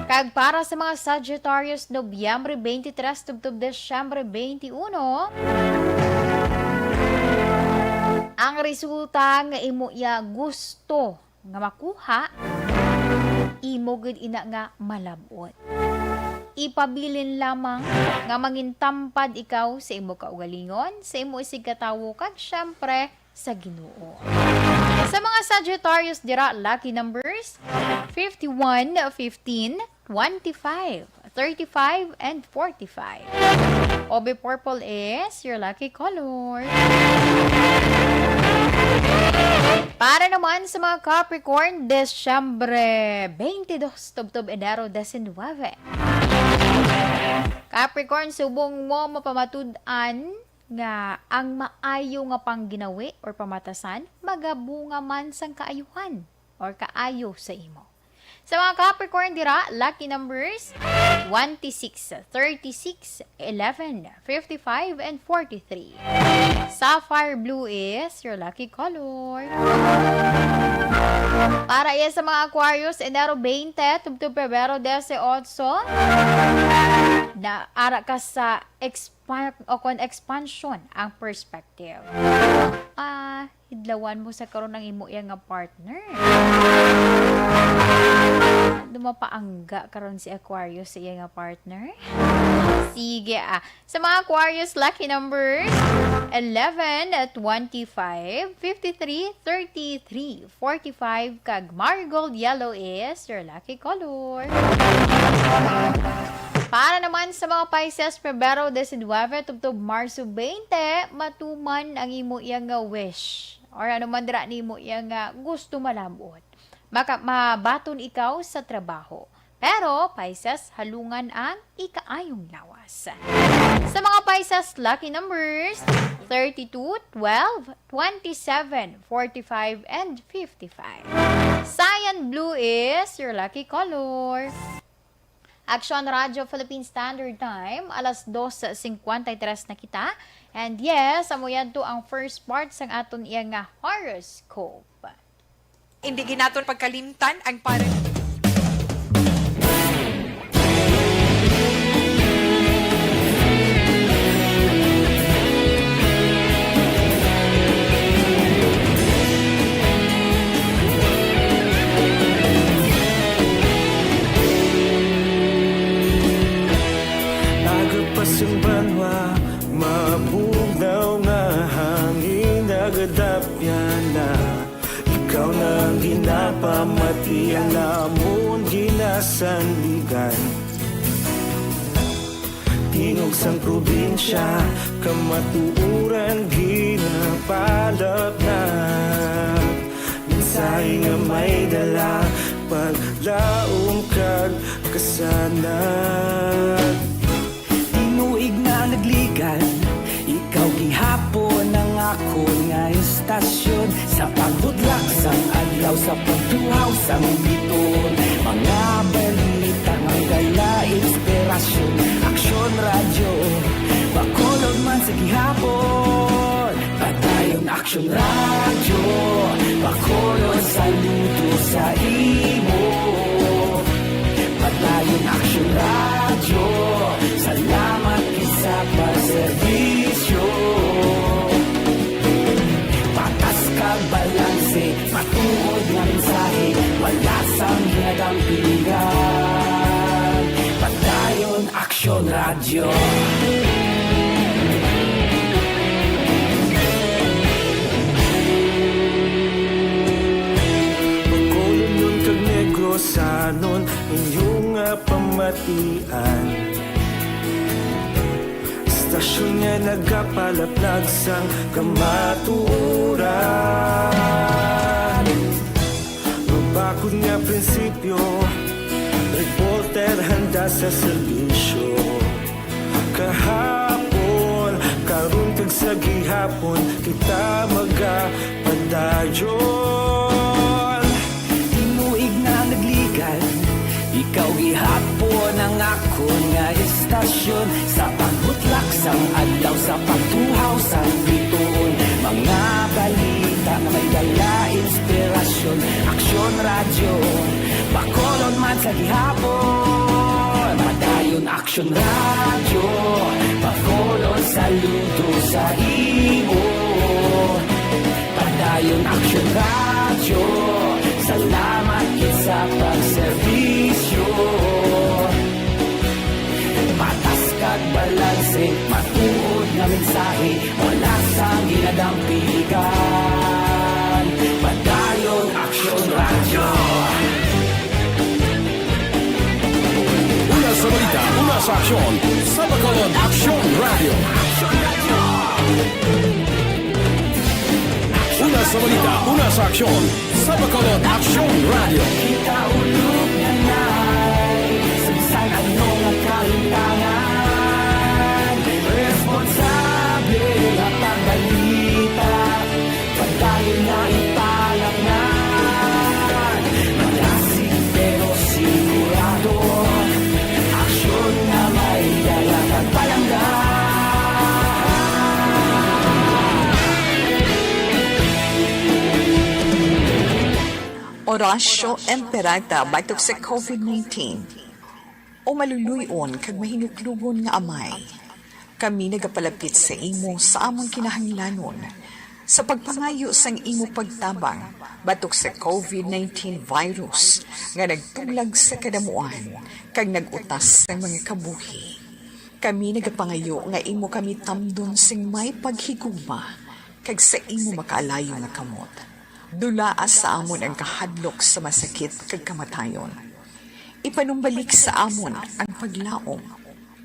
Kag para sa mga Sagittarius, Nobyembre 23, tubtob Desyembre 21, ang resulta nga imo ya gusto nga makuha, imo gud ina nga malabot. Ipabilin lamang nga mangintampad ikaw sa imo kaugalingon, sa imo isig katawo, kag syempre sa Ginoo. Sa mga Sagittarius dira, lucky numbers 51, 15, 25, 35, and 45. Obe purple is your lucky color. Para naman sa mga Capricorn, Desyembre 22, tubtob Enero 19. Capricorn, subong mo mapamatud-an nga ang maayo nga pangginawi or pamatasan, magabunga man sang kaayuhan or kaayo sa imo. Sa mga Capricorn dira, lucky numbers 26, 36, 11, 55, and 43. Sapphire blue is your lucky color. Para iya sa mga Aquarius, Enero 20, tubtub Pebrero 18, na ara ka sa expansion ang perspective. Hidlawan mo sa karon ng imo iya nga partner. Dumapaangga karon si Aquarius sa iya nga partner. Sige Sa mga Aquarius, lucky numbers 11, 25, 53, 33, 45, kag marigold yellow is your lucky color. Para naman sa mga Pisces, Pebrero 19, tubtub Marso 20, matuman ang imo iya nga wish. Or ano man dira nimo iya nga gusto malabot. Mabaton ikaw sa trabaho. Pero, Pisces, halungan ang ikaayong lawas. Sa mga Pisces, lucky numbers 32, 12, 27, 45, and 55. Cyan Blue is your lucky color. Action Radio Philippine Standard Time, alas 2:53 na kita. And yes, amo yan to ang first part sang aton iya nga horoscope. Hindi ginaton pagkalimtan ang parang Agapasang banwa, mabugnaw nga hangin, nagadapya na. Ikaw na ang ginapamati, ang namon ginasandigan. Tingog sang probinsya, kamatuuran ginapalap na. Minsay nga may dala, paglaom kag kasanag. Tinuig na nagligan, ikaw gihapon ang ako nga istasyon. Sa pagbudlak sang adlaw, sa pagtuhaw sang biton. Mga balita, mga inspirasyon. Aksyon radyo, bakolog man sa gihapon. Patayon aksyon radyo, bakolog saludo sa imo. Patayon aksyon radyo, salamat isa pa servisyo. Patas kag balanse, matuod nga mensahe, wala sang hinadampingan. Patayon aksyon radyo. Pagkolon nun kag negrosanon, inyong nga pamatian. Istasyon nga nagkapalaplag sang kamatuuran. Mabakod nga prinsipyo, reporter handa sa serbisyo. Kahapon, karon kag sa gihapon, kita magapadayon. Tinuig na nagligan, ikaw gihapon ang ako nga istasyon. Sa pagbutlak sang adlaw, sa pagtuhaw sang biton. Mga balita na may dala inspirasyon. Aksyon radyo, bakolon man sa gihapon. Padayon aksyon radyo, bakolon saludo sa imo. Padayon aksyon radyo, salamat sa pagserbisyo. Patas kag balanse, matuod nga mensahe, wala sang ginadampigan. Padayon aksyon radyo. Una sa balita, una sa aksyon. Sa Bacolod Aksyon Radio. Una sa balita, una sa aksyon. Sa Bacolod Aksyon Radio. Kita ulog na na'y Samsan ano nga kahintangan. Responsable at pagbalita, pagdayon na ipalang na. Malasig pero sigurado, aksyon na may dala at palangga. Horacio Emperata batok sa COVID-19. O maluluyon kag mahinuklugon nga amay. Kami nagapalapit sa imo sa among kinahanglanon sa pagpangayo sang imo pagtabang batok sa COVID-19 virus nga nagtuglag sa kadamuan kag nagutas sa mga kabuhi. Kami nagapangayo nga imo kami tamdon sing may paghigugma kag sa imo makaalayo nga kamot. Dulaas sa amon ang kahadlok sa masakit kag kamatayon. Ipanumbalik sa amon ang paglaom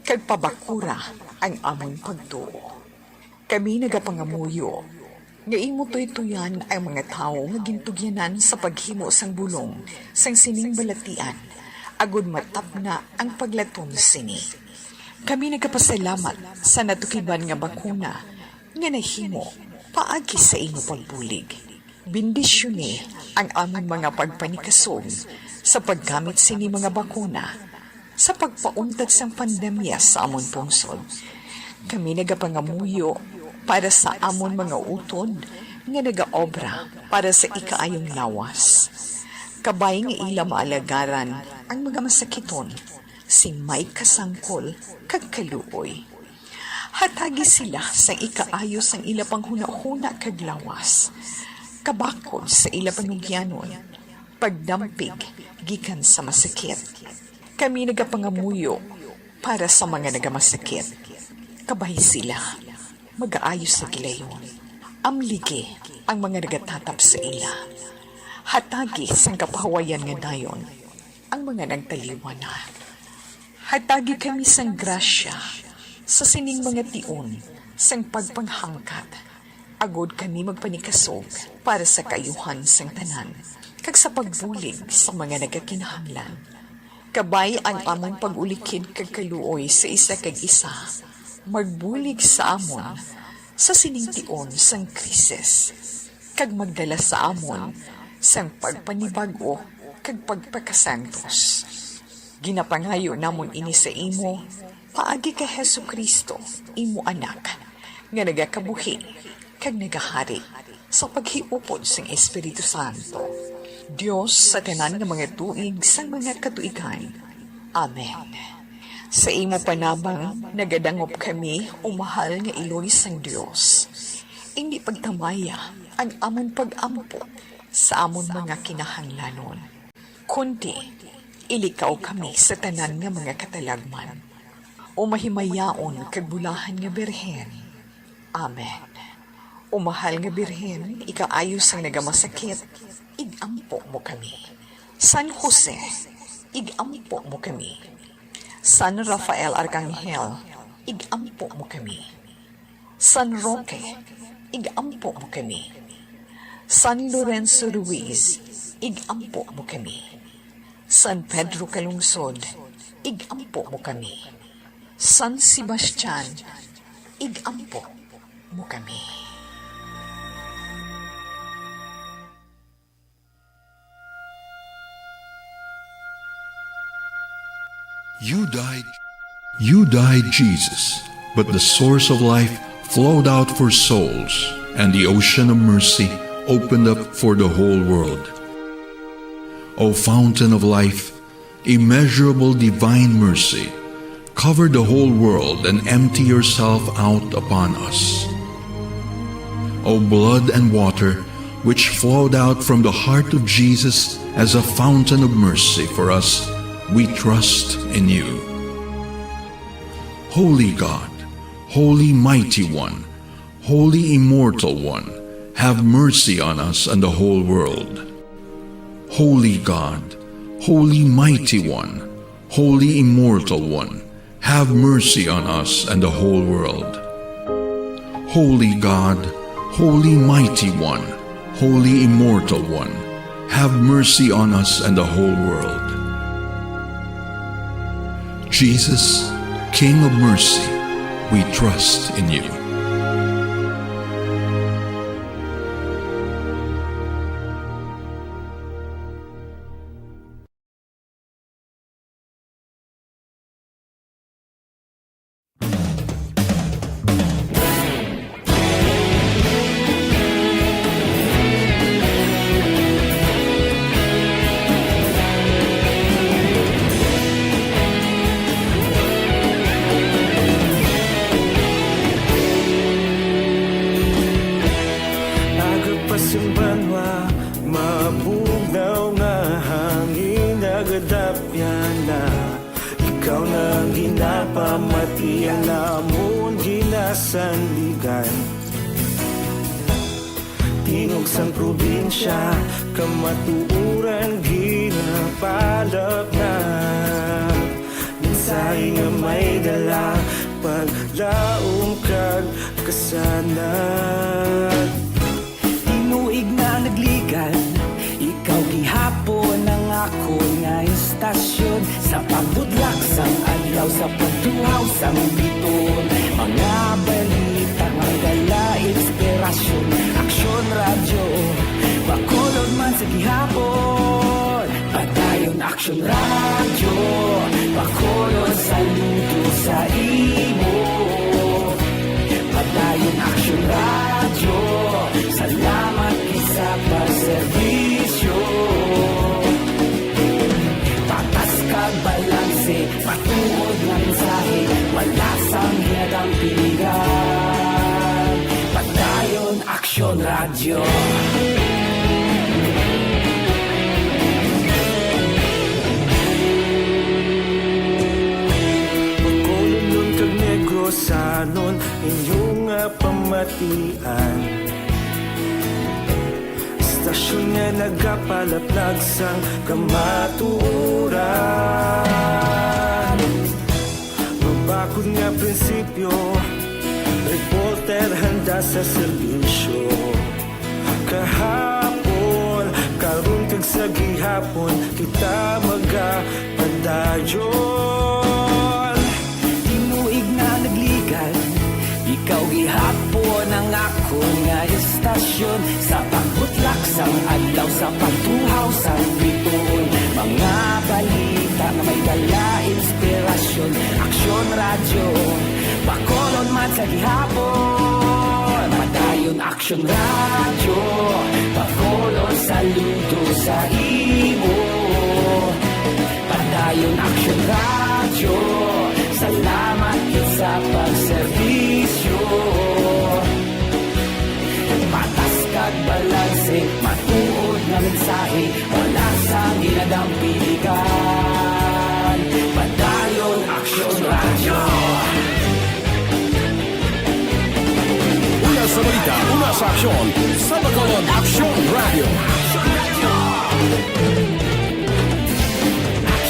kag pabakura ang amon pagtuo. Kami nagapangamuyo nga imo tuytuyan ang mga tao nga gintugyanan sa paghimo sang bulong sang sining balatian agud matapna ang paglatom sini. Kami nagapasalamat sa natukiban nga bakuna nga nahimo paagi sa imo pagbulig. Bendisyone ang among mga pagpanikasog sa paggamit sini mga bakuna sa pagpauntad sang pandemya sa amon pungsod. Kami nagapangamuyo para sa amon mga utod nga nagaobra para sa ikaayong lawas. Kabay nga ila maalagaran ang mga masakiton, sing may kasangkol kag kaluoy. Hatagi sila sa ikaayo sang ila panghuna-huna kag lawas. Kabakod sa ila panugyanon, pagdampig gikan sa masakit. Kami nagapangamuyo para sa mga nagamasakit. Kabay sila mag-aayos sa gilayon. Amligi ang mga nagatatap sa ila. Hatagi sang kapahawayan nga dayon ang mga nagtaliwan na. Hatagi kami sang grasya sa sining mga tion sang pagpanghangkat. Agod kami magpanikasog para sa kayuhan sang tanan kag sa pagbulig sa mga nagakinahanglan. Kabay ang among pag-ulikid kag kaluoy sa isa kag isa. Magbulig sa amon sa siningtion sang krisis kag magdala sa amon sang pagpanibago kag pagpakasantos. Ginapangayo namon ini sa imo paagi kay Hesukristo, imo anak, nga nagakabuhi kag nagahari sa paghiupod sang Espiritu Santo. Dios sa tanan nga mga tuig sang mga katuigan. Amen. Sa imo panabang, nagadangop kami, umahal nga iloy sang Dios. Hindi pagtamaya ang amon pag-ampo sa amon mga kinahanglanon. Kundi, ilikaw kami sa tanan nga mga katalagman. O mahimayaon kag bulahan nga birhen. Amen. O mahal nga birhen, ikaayos ang nagamasakit, igampo mo kami. San Jose, igampo mo kami. San Rafael Arcangel, igampo mo kami. San Roque, igampo mo kami. San Lorenzo Ruiz, igampo mo kami. San Pedro Calungsod, igampo mo kami. San Sebastian, igampo mo kami. You died, Jesus, but the source of life flowed out for souls, and the ocean of mercy opened up for the whole world. O fountain of life, immeasurable divine mercy, cover the whole world and empty yourself out upon us. O blood and water, which flowed out from the heart of Jesus as a fountain of mercy for us, we trust in you. Holy God, Holy Mighty One, Holy Immortal One, have mercy on us and the whole world. Holy God, Holy Mighty One, Holy Immortal One, have mercy on us and the whole world. Holy God, Holy Mighty One, Holy Immortal One, have mercy on us and the whole world. Jesus, King of mercy, we trust in you. kasandigan. Tingog sang probinsya, kamatuuran ginapalap na. Minsay nga may dala, paglaom kag kasanat. Tinuig na nagligan, ikaw gihapon ang ako nga istasyon. Sa pagbutlak sang adlaw, sa pagtuhaw sang biton. Mga balita, magdala, inspirasyon. Aksyon radyo, bakulod man sa gihapon. Padayon aksyon radyo, bakulod sa luto sa imo. Padayon aksyon radyo, salamat isa pa serbisyo. Patas kag balanse, patuod ng mensahe, wala sang hiyadang piligan. Padayon aksyon radyo. Pagkulunod kag Negrosanon, inyong nga pamatian. Istasyon nga nagapalaplag sang kamatuuran. Mabakod nga prinsipyo, reporter handa sa serbisyo. Kahapon, karon kag sa gihapon, kita magapadayon. Tinuig na nagligan, ikaw gihapon ang ako nga istasyon. Sa pagbutlak sang adlaw, sa pagtuhaw sang biton. Mga balita nga may dala, inspirasyon. Aksyon radyo, bakolon man sa gihapon. Padayon aksyon radyo, bakolon saludo sa imo. Padayon aksyon radyo, salamat sa pagserbisyo. Patas kag balanse, matuod na mensahe, wala sang ginadang piligan. Padayon aksyon radyo. Una sa balita, una sa aksyon, sa Bacolod Aksyon Radio.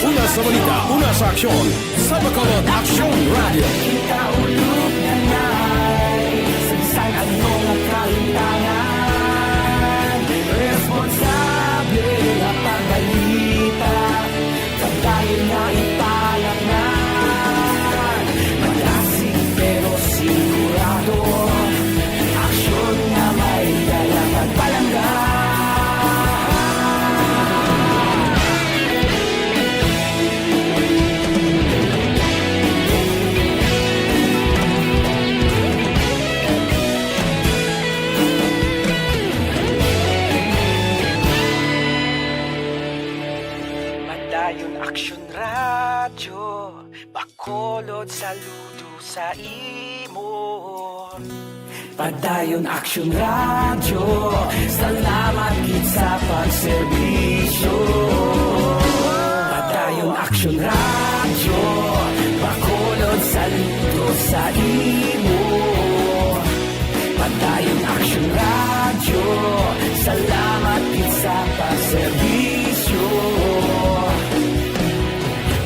Una sa balita, una sa aksyon, sa Bacolod Aksyon Radio. Ikaulog na na'y sagsang anong nakalintangan. Responsable na pagbalita, pagdayon na ipalaknan. Malasig pero sigurado, aksyon na may dalang at palanggan. Padayon aksyon radyo, bakolod saludo sa imo. Padayon aksyon radyo, salamat gid sa pagserbisyo. Padayon aksyon radyo, bakolod saludo sa imo. Padayon aksyon radyo, salamat gid sa pagserbisyo.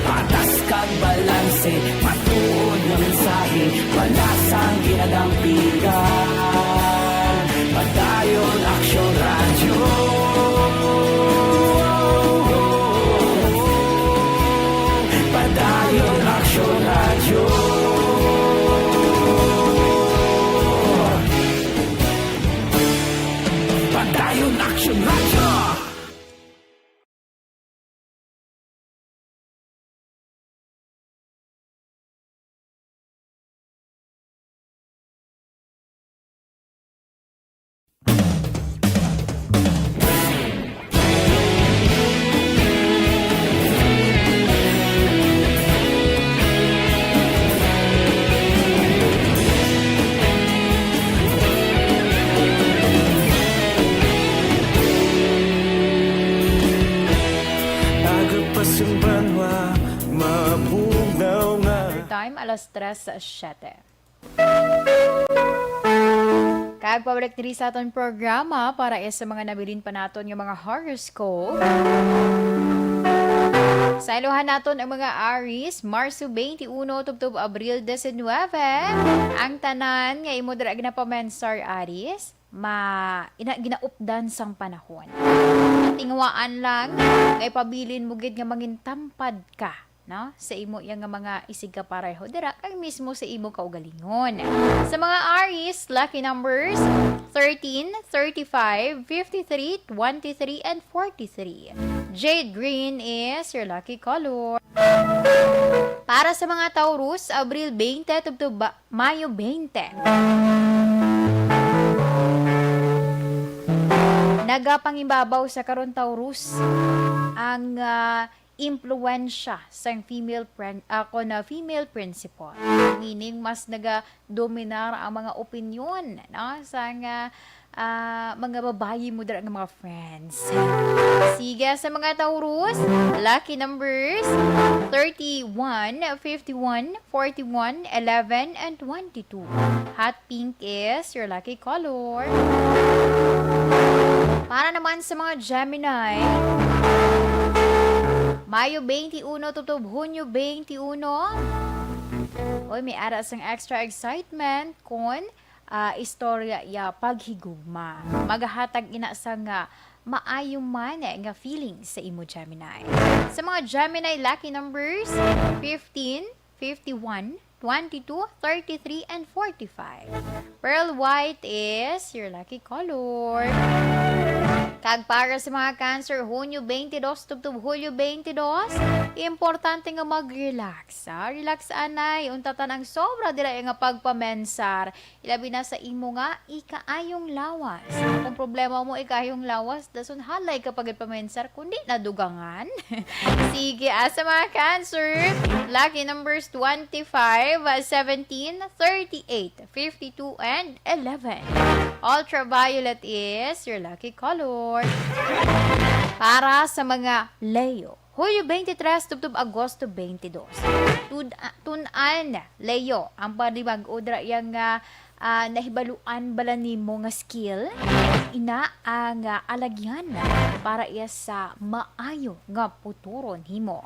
Patas kag balanse, matuod na mensahe, wala sang ginadang piligan. Padayon aksyon radyo. Padayon aksyon radyo. Padayon aksyon radyo. Time, alas 3:07. Pabalik diri sa aton programa para sa mga nabilin pa naton nga mga horoscope. Sa iluhan naton ang mga Aries, Marso 21 tubtob Abril 19. Ang tanan nga imo dira ginapamensar Aries, ginaupdan sang panahon. Tingwaan lang kay pabilin mo gid nga mangin tampad ka, no? Sa imo yang nga mga isiga pareho dira kag mismo sa imo kaugalingon. Sa mga Aries, lucky numbers 13, 35, 53, 23 and 43. Jade green is your lucky color. Para sa mga Taurus, Abril 20 tubtob Mayo 20. Nagapangimbabaw sa karon Taurus ang impluwensya sa female female principal. Meaning mas naga-dominar ang mga opinion, no? Sa mga babayi mo dira nga mga friends. Sige, sa mga Taurus, lucky numbers 31, 51, 41, 11 and 22. Hot pink is your lucky color. Para naman sa mga Gemini, Mayo 21 tubtob Hunyo 21. Oy, may aras ang extra excitement kung istorya ya paghigugma. Magahatag ina sa nga maayong man nga feeling sa imo Gemini. Sa mga Gemini lucky numbers 15, 51, 22, 33 and 45. Pearl white is your lucky color. Kag para sa mga Cancer, Hunyo 22 tubtob Hulyo 22, importante nga mag-relax. Relax anay, untatan ang sobra dira nga pagpamensar. Ilabi na sa imo nga ikaayong lawas. Kung problema mo ikaayong lawas, dason halay kapag pamensar kundi nadugangan. Sige, sa mga Cancer, lucky numbers 25, 17, 38, 52 and 11. Ultraviolet is your lucky color. Para sa mga Leo, Hulyo 23 tubtob Agosto 22. Tun-an Leo, ang panibag odra yang nahibaluan bala nimo nga skill ina ang alagyan para iya sa maayo nga puturon himo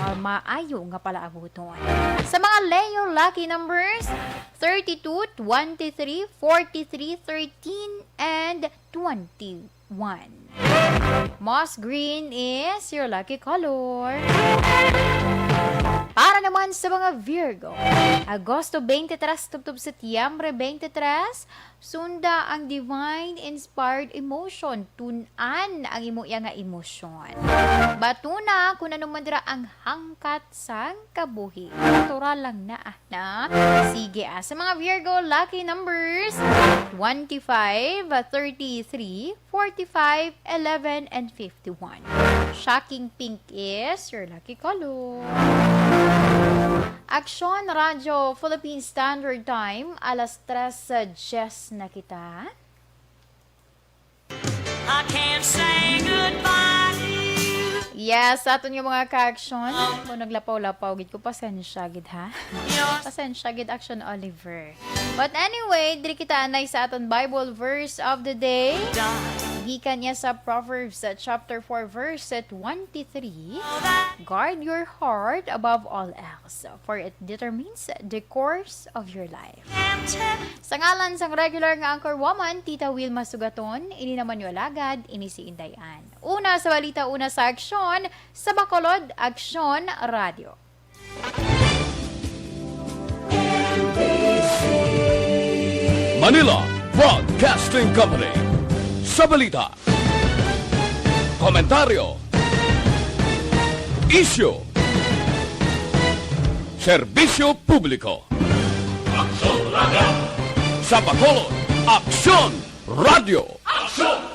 or maayo nga palaabuton. Sa mga Leo lucky numbers 32, 23, 43, 13 and 21. Moss green is your lucky color. Para naman sa mga Virgo, Agosto 23 tubtob Setyembre 23, sunda ang divine inspired emotion, tun-an ang imo nga emosyon. Batuna kung ano man dira ang hangkat sang kabuhi. Natural lang na. Sige, sa mga Virgo lucky numbers 25, 33, 45, 11 and 51. Shocking pink is your lucky color. Aksyon Radyo Philippine Standard Time, alas 3:10 na kita. I can't say goodbye to you. Yes, aton yung mga ka-aksyon. Kung naglapaw-lapaw, gid ko pasensya gid ha. Pasensya gid Action Oliver. But anyway, diri kita anay sa aton Bible verse of the day. Gikan niya sa Proverbs chapter 4 verse 23. Guard your heart above all else, for it determines the course of your life. Sa ngalan sang regular nga anchor woman, Tita Wilma Sugaton, ini naman yung alagad, ini si Indayan. Una sa balita, una sa aksyon, sa Bacolod, Aksyon Radio. Manila Broadcasting Company. Sa balita, komentaryo, issue, serbisyo publiko. Aksyon Radio! Sa Bacolod, Aksyon Radio! Aksyon